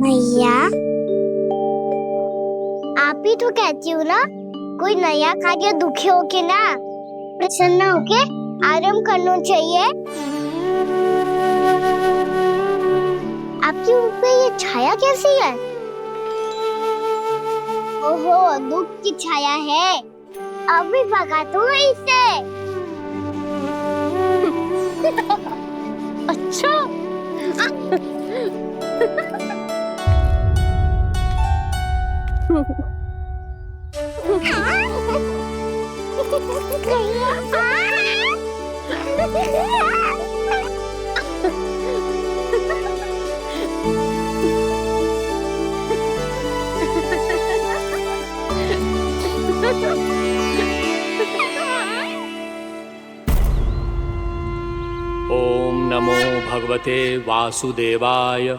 मैया, आप ही तो कहती हो ना, कोई नया खा के दुखी होके ना, प्रसन्न होके आराम करना चाहिए। आपके मुंह पे ये छाया कैसी है? ओहो, दुख की छाया है। अभी भगा दूं इसे। अच्छा। ओम नमो भगवते वासुदेवाय।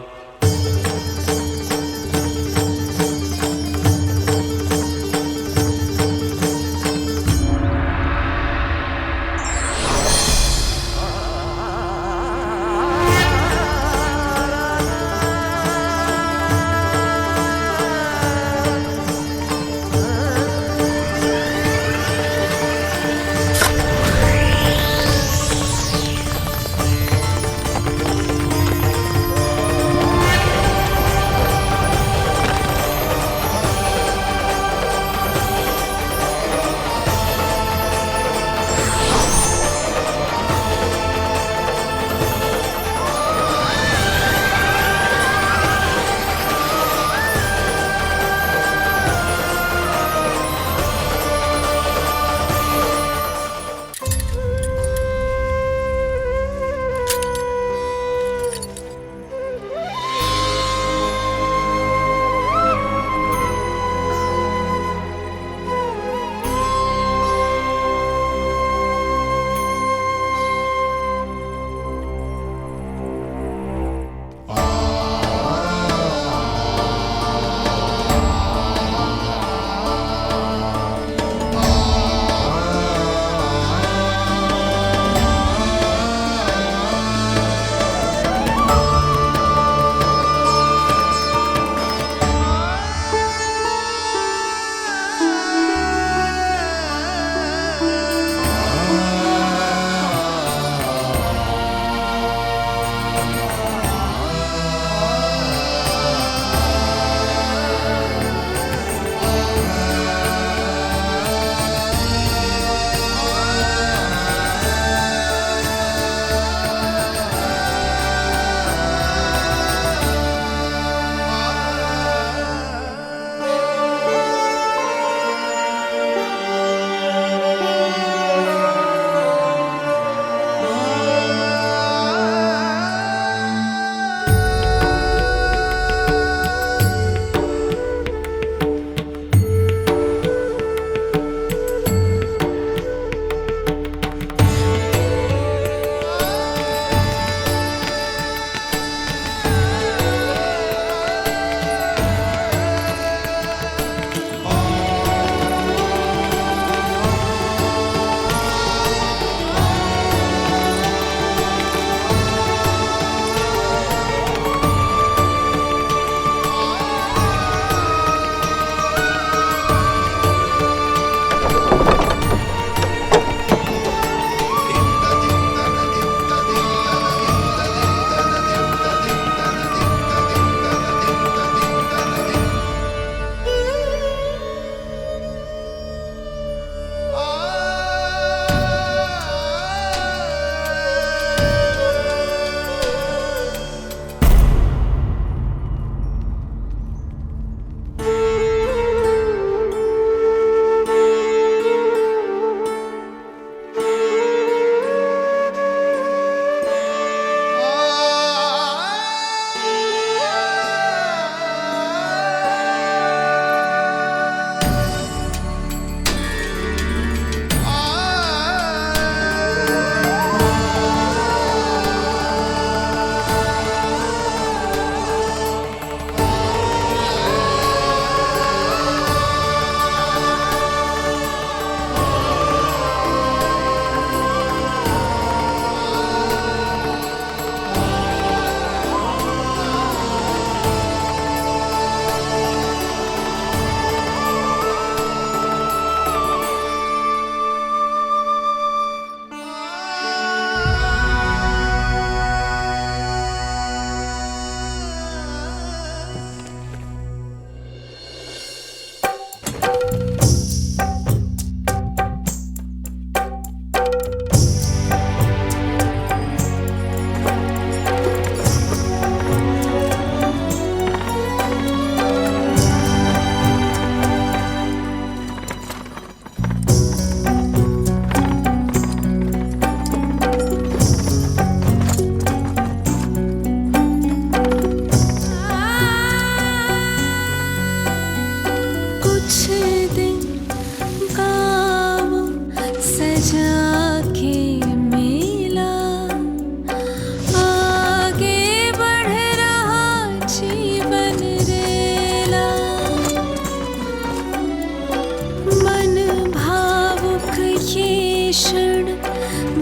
भीषण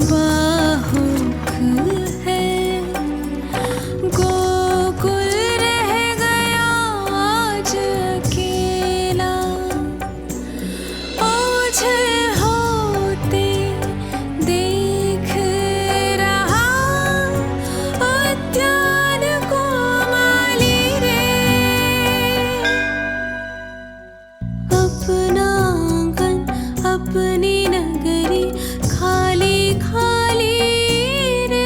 बाहुक है, गोकुल रह गया आज अकेला, ओझल होते देख रहा उद्यान को माली रे। अपना आंगन अपनी नगरी खाली खाली रे।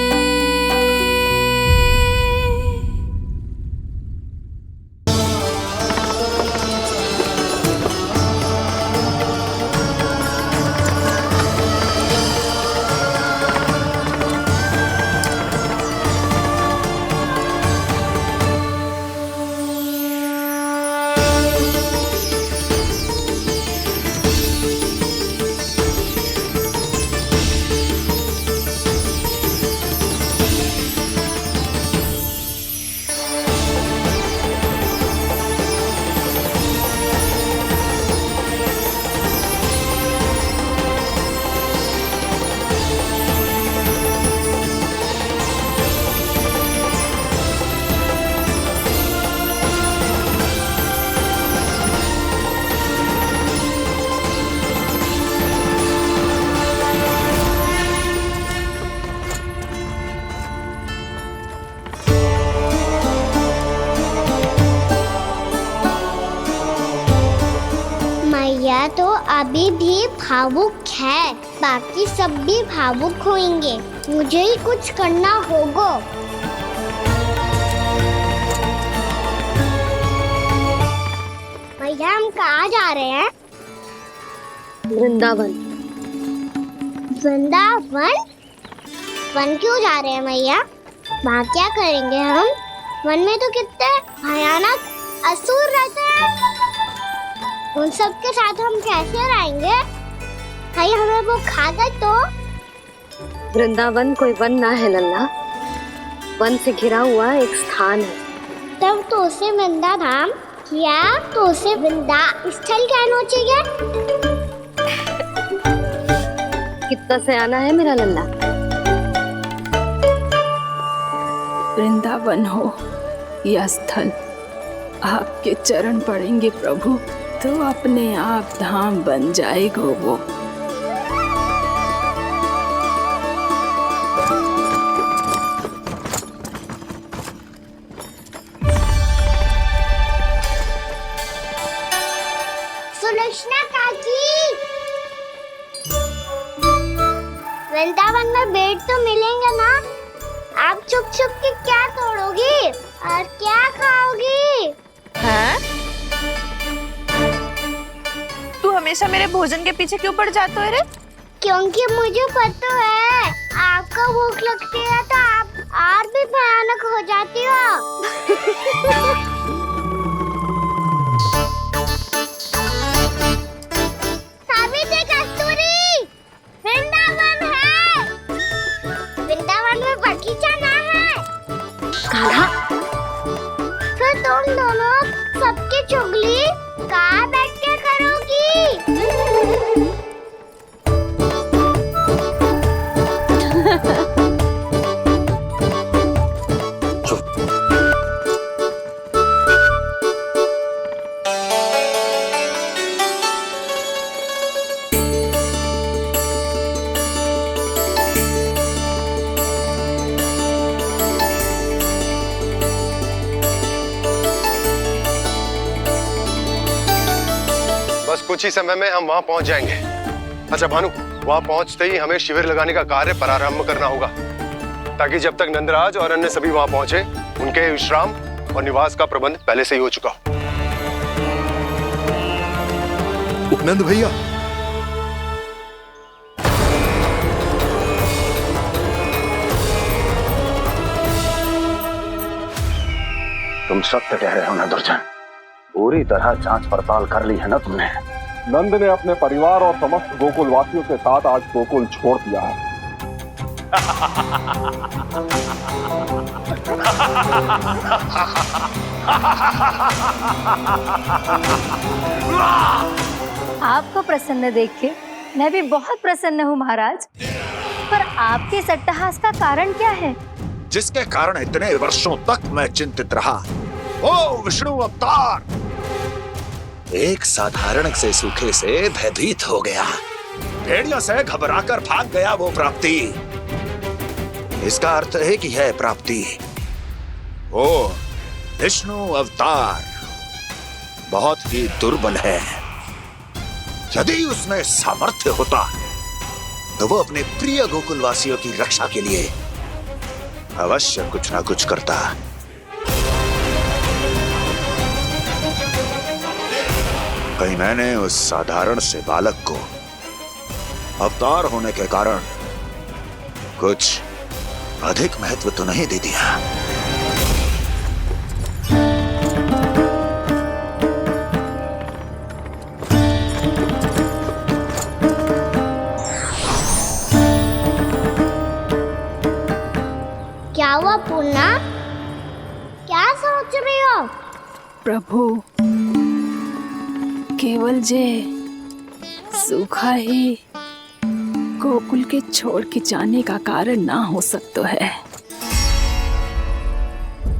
मैया तो अभी भी भावुक है, बाकी सब भी भावुक होंगे। मुझे ही कुछ करना होगा। मैया हम कहाँ जा रहे हैं? वृंदावन। वृंदावन? वन क्यों जा रहे हैं मैया? वहाँ क्या करेंगे हम? वन में तो कितने भयानक असुर रहते हैं। उन सब के साथ हम कैसे रहेंगे? कहीं हमें वो खा गए तो? वृंदावन कोई वन ना है लल्ला, वन से घिरा हुआ एक स्थान है। तब तो उसे वृंदा धाम या तो उसे वृंदा स्थल कहना चाहिए। कितना से आना है मेरा लल्ला। वृंदावन हो या स्थल, आपके चरण पड़ेंगे प्रभु तो अपने आप धाम बन जाएगा वो। सुलक्षणा काकी, वृंदावन में बेट तो मिलेंगे ना? आप छुप छुप के क्या तोड़ोगी और क्या खाओगी? हाँ? तू हमेशा मेरे भोजन के पीछे क्यों पड़ जाते हो रे? क्योंकि मुझे पता है आपको भूख लगती है तो आप और भी भयानक हो जाती हो। सावित्री, कस्तूरी, वृंदावन है। वृंदावन में बगीचा ना है। कान्हा, फिर तुम दोनों सबकी चुगली कहाँ बैठ के करोगी? बस कुछ ही समय में हम वहां पहुंच जाएंगे। अच्छा भानु, वहां पहुंचते ही हमें शिविर लगाने का कार्य प्रारंभ करना होगा, ताकि जब तक नंदराज और अन्य सभी वहां पहुंचे उनके विश्राम और निवास का प्रबंध पहले से ही हो चुका हो। नंद भैया, तुम सत्य कह रहे हो ना दुर्जन, पूरी तरह जांच पड़ताल कर ली है ना तुमने? नंद ने अपने परिवार और समस्त गोकुल वासियों के साथ आज गोकुल छोड़ दिया है। आपको प्रसन्न देख के मैं भी बहुत प्रसन्न हूँ महाराज, पर आपके इस अट्टहास का कारण क्या है? जिसके कारण इतने वर्षों तक मैं चिंतित रहा, ओ विष्णु अवतार, एक साधारण से सूखे से भयभीत हो गया, भेड़ियों से घबराकर भाग गया वो प्राप्ति। इसका अर्थ है कि यह प्राप्ति ओ विष्णु अवतार बहुत ही दुर्बल है। यदि उसमें सामर्थ्य होता तो वो अपने प्रिय गोकुलवासियों की रक्षा के लिए अवश्य कुछ ना कुछ करता। कहीं मैंने उस साधारण से बालक को अवतार होने के कारण कुछ अधिक महत्व तो नहीं दे दिया। क्या हुआ पूर्णा? क्या सोच रही हो? प्रभु, केवल जे सूखा ही गोकुल के छोड़ के जाने का कारण ना हो सकता है,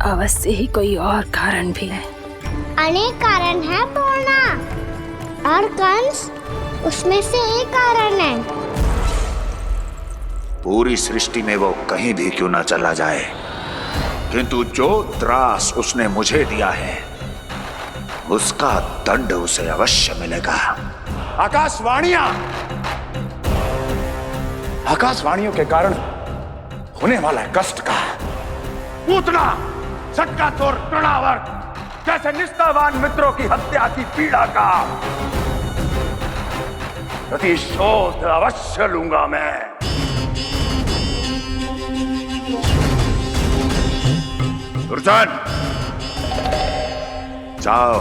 अवश्य ही कोई और कारण भी है। अनेक कारण है पूर्णा, और कंस उसमें से एक कारण है। पूरी सृष्टि में वो कहीं भी क्यों ना चला जाए, किंतु जो त्रास उसने मुझे दिया है उसका दंड उसे अवश्य मिलेगा। आकाशवाणियों के कारण होने वाला कष्ट का, पूतना, सटकासुर, तृणावर्त जैसे निष्ठावान मित्रों की हत्या की पीड़ा का प्रतिशोध अवश्य लूंगा मैं। दुर्जन, जाओ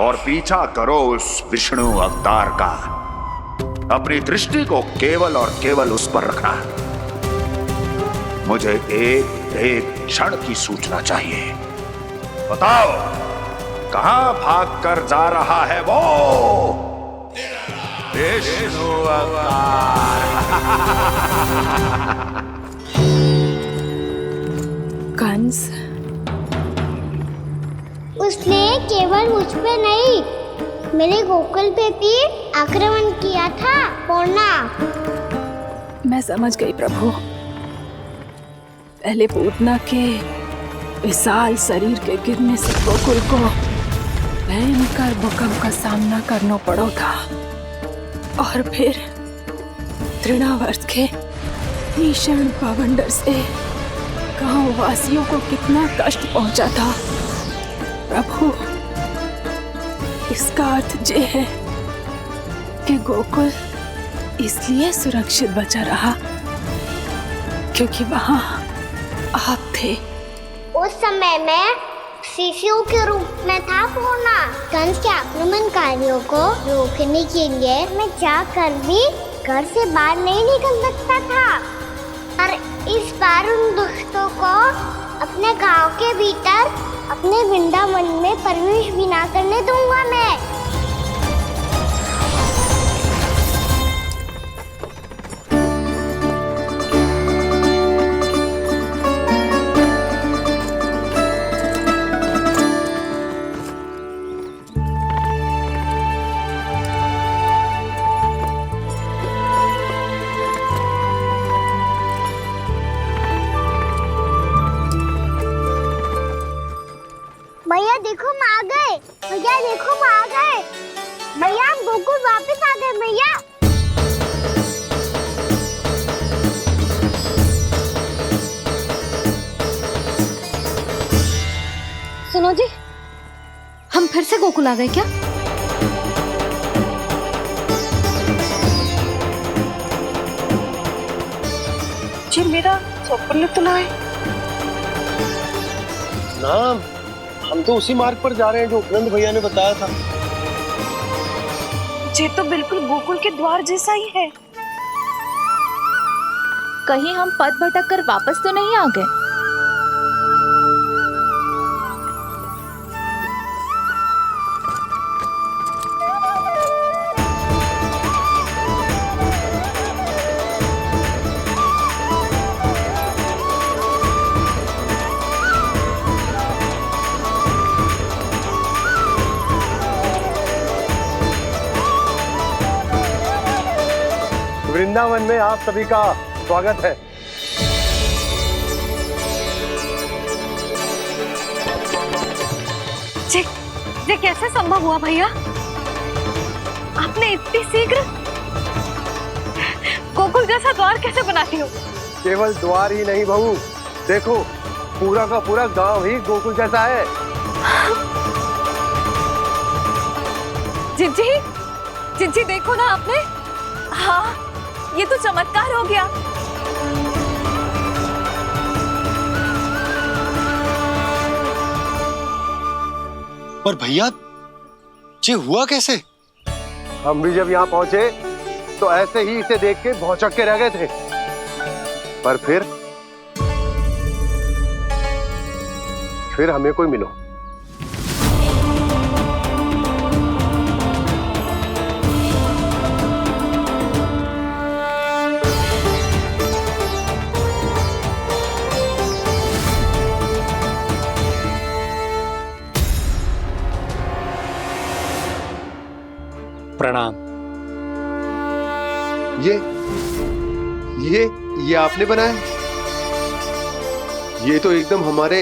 और पीछा करो उस विष्णु अवतार का। अपनी दृष्टि को केवल और केवल उस पर रखना। मुझे एक क्षण की सूचना चाहिए। बताओ, कहां भाग कर जा रहा है वो विष्णु अवतार? कंस, उसने केवल मुझ पे नहीं, मेरे गोकुल पे भी आक्रमण किया था पूर्णा। मैं समझ गई प्रभु। पहले पूतना के विशाल शरीर के गिरने से गोकुल को भयंकर भूकंप का सामना करना पड़ा था, और फिर तृणावर्त के भीषण पावंडर से गांव वासियों को कितना कष्ट पहुंचा था। प्रभु, इसका अर्थ ये है कि गोकुल इसलिए सुरक्षित बचा रहा क्योंकि वहां आप थे। उस समय मैं शिशु के रूप में था पूर्णा। कंस के आक्रमणकारियों को रोकने के लिए मैं जाकर भी घर से बाहर नहीं निकल सकता था, और इस बार उन दुष्टों को अपने गांव के भीतर, अपने वृंदावन में प्रवेश भी ना करने दूंगा मैं। भैया देखो हम आ गए, भैया देखो हम आ गए, भैया हम गोकुल वापस आ गए भैया। सुनो जी, हम फिर से गोकुल आ गए क्या? जी मेरा चप्पल तो ना है। ना, हम तो उसी मार्ग पर जा रहे हैं जो उपनंद भैया ने बताया था। ये तो बिल्कुल गोकुल के द्वार जैसा ही है। कहीं हम पथ भटक कर वापस तो नहीं आ गए? वृंदावन में आप सभी का स्वागत है। ये कैसे संभव हुआ भैया? आपने इतनी शीघ्र गोकुल जैसा द्वार कैसे बना दिया? केवल द्वार ही नहीं बहू, देखो पूरा का पूरा गांव ही गोकुल जैसा है। जिज्जी, जिज्जी देखो ना आपने। हाँ, ये तो चमत्कार हो गया। पर भैया ये हुआ कैसे? हम भी जब यहाँ पहुंचे तो ऐसे ही इसे देख के भौचक के रह गए थे, पर फिर हमें कोई मिलो। प्रणाम। ये आपने बनाया? ये तो एकदम हमारे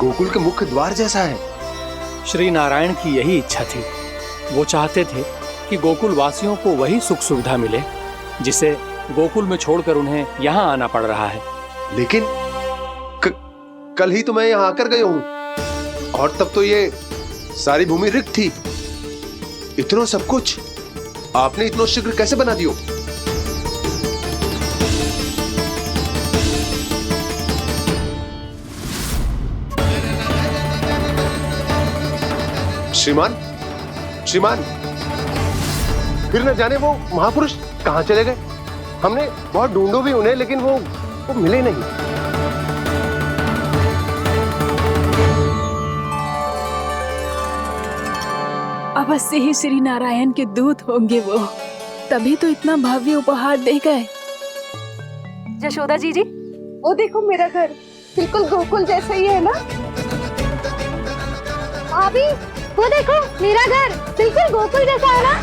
गोकुल के मुख्य द्वार जैसा है। श्री नारायण की यही इच्छा थी। वो चाहते थे कि गोकुल वासियों को वही सुख सुविधा मिले जिसे गोकुल में छोड़कर उन्हें यहाँ आना पड़ रहा है। लेकिन कल ही तो मैं यहाँ आकर गया हूँ और तब तो ये सारी भूमि रिक्त थी। इतना सब कुछ आपने इतना शीघ्र कैसे बना दियो? श्रीमान, श्रीमान, फिर न जाने वो महापुरुष कहां चले गए। हमने बहुत ढूंढो भी उन्हें, लेकिन वो मिले नहीं। अवश्य ही श्री नारायण के दूत होंगे वो, तभी तो इतना भव्य उपहार दे गए। यशोदा जी, वो देखो मेरा घर बिल्कुल गोकुल जैसा ही है ना। भाभी, वो देखो मेरा घर बिल्कुल गोकुल जैसा है ना।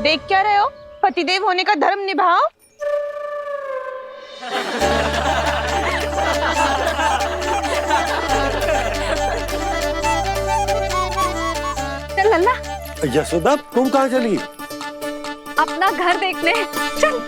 देख क्या रहे हो? पतिदेव होने का धर्म निभाओ। चल लल्ला, यशोदा तुम कहाँ चली? अपना घर देखने। चल।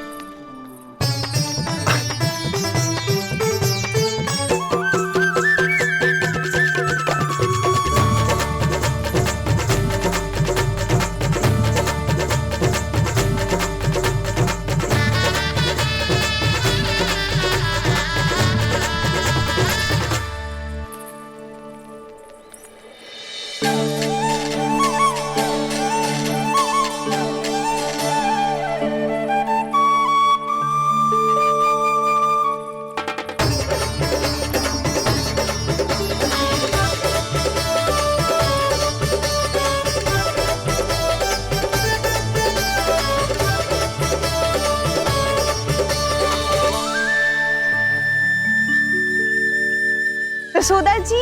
यशोदा जी,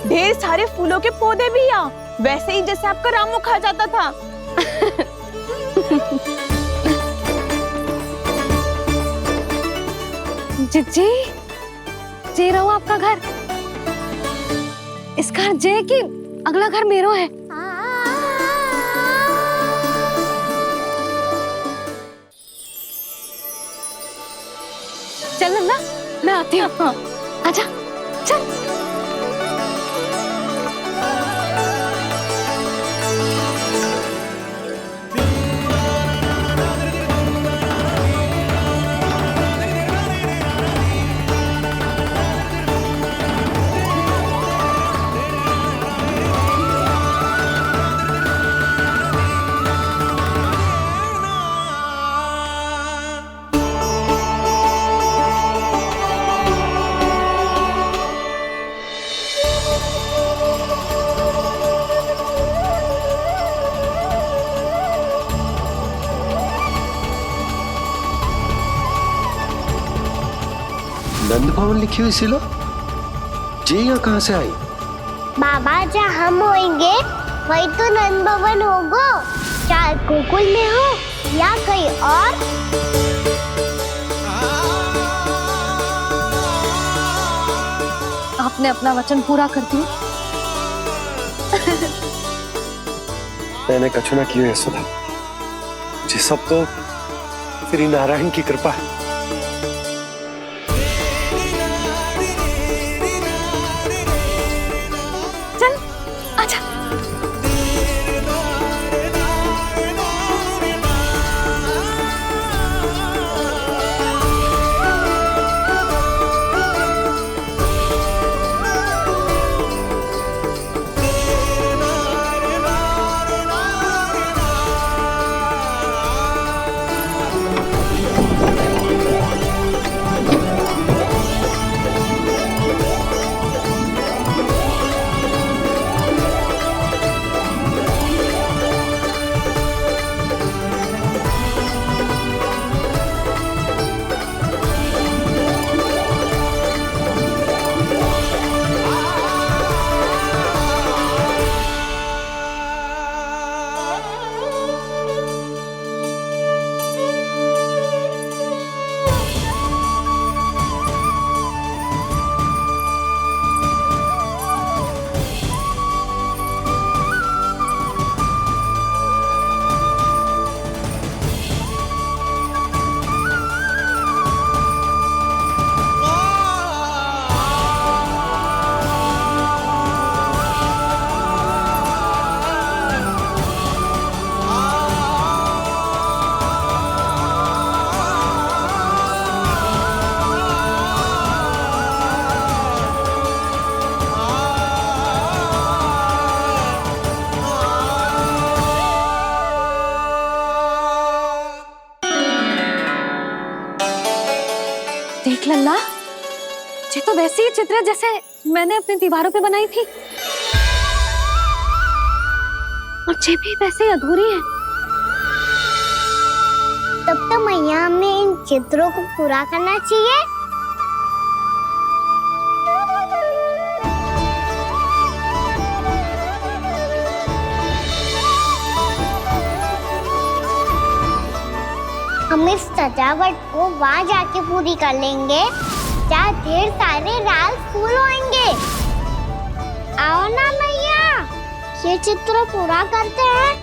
ढेर सारे फूलों के पौधे भी यहाँ, वैसे ही जैसे आपका रामू खा जाता था। जिज्जी, जे रहो आपका घर। इस घर जे कि अगला घर मेरो है। चल नन्ना, मैं आती हूँ। हाँ, आजा, चल। नंद भवन लिखी हुई सिलो, जी यहाँ कहाँ से आई? बाबा जहाँ हम होंगे वही तो नंद भवन होगा, चाहे गोकुल में हो या कहीं और। आपने अपना वचन पूरा कर दिया। मैंने कछु ना किया यशोदा, जी सब तो श्री नारायण की कृपा है। चल आजा। देख लल्ला, ये तो वैसी ही चित्र है जैसे मैंने अपनी दीवारों पे बनाई थी, और ये भी वैसे ही अधूरी है। तब तो मैया हमें इन चित्रों को पूरा करना चाहिए। हम इस सजावट को वहाँ जाके पूरी कर लेंगे जहाँ ढेर सारे लाल फूल होंगे। आओ ना मैया, ये चित्र पूरा करते हैं।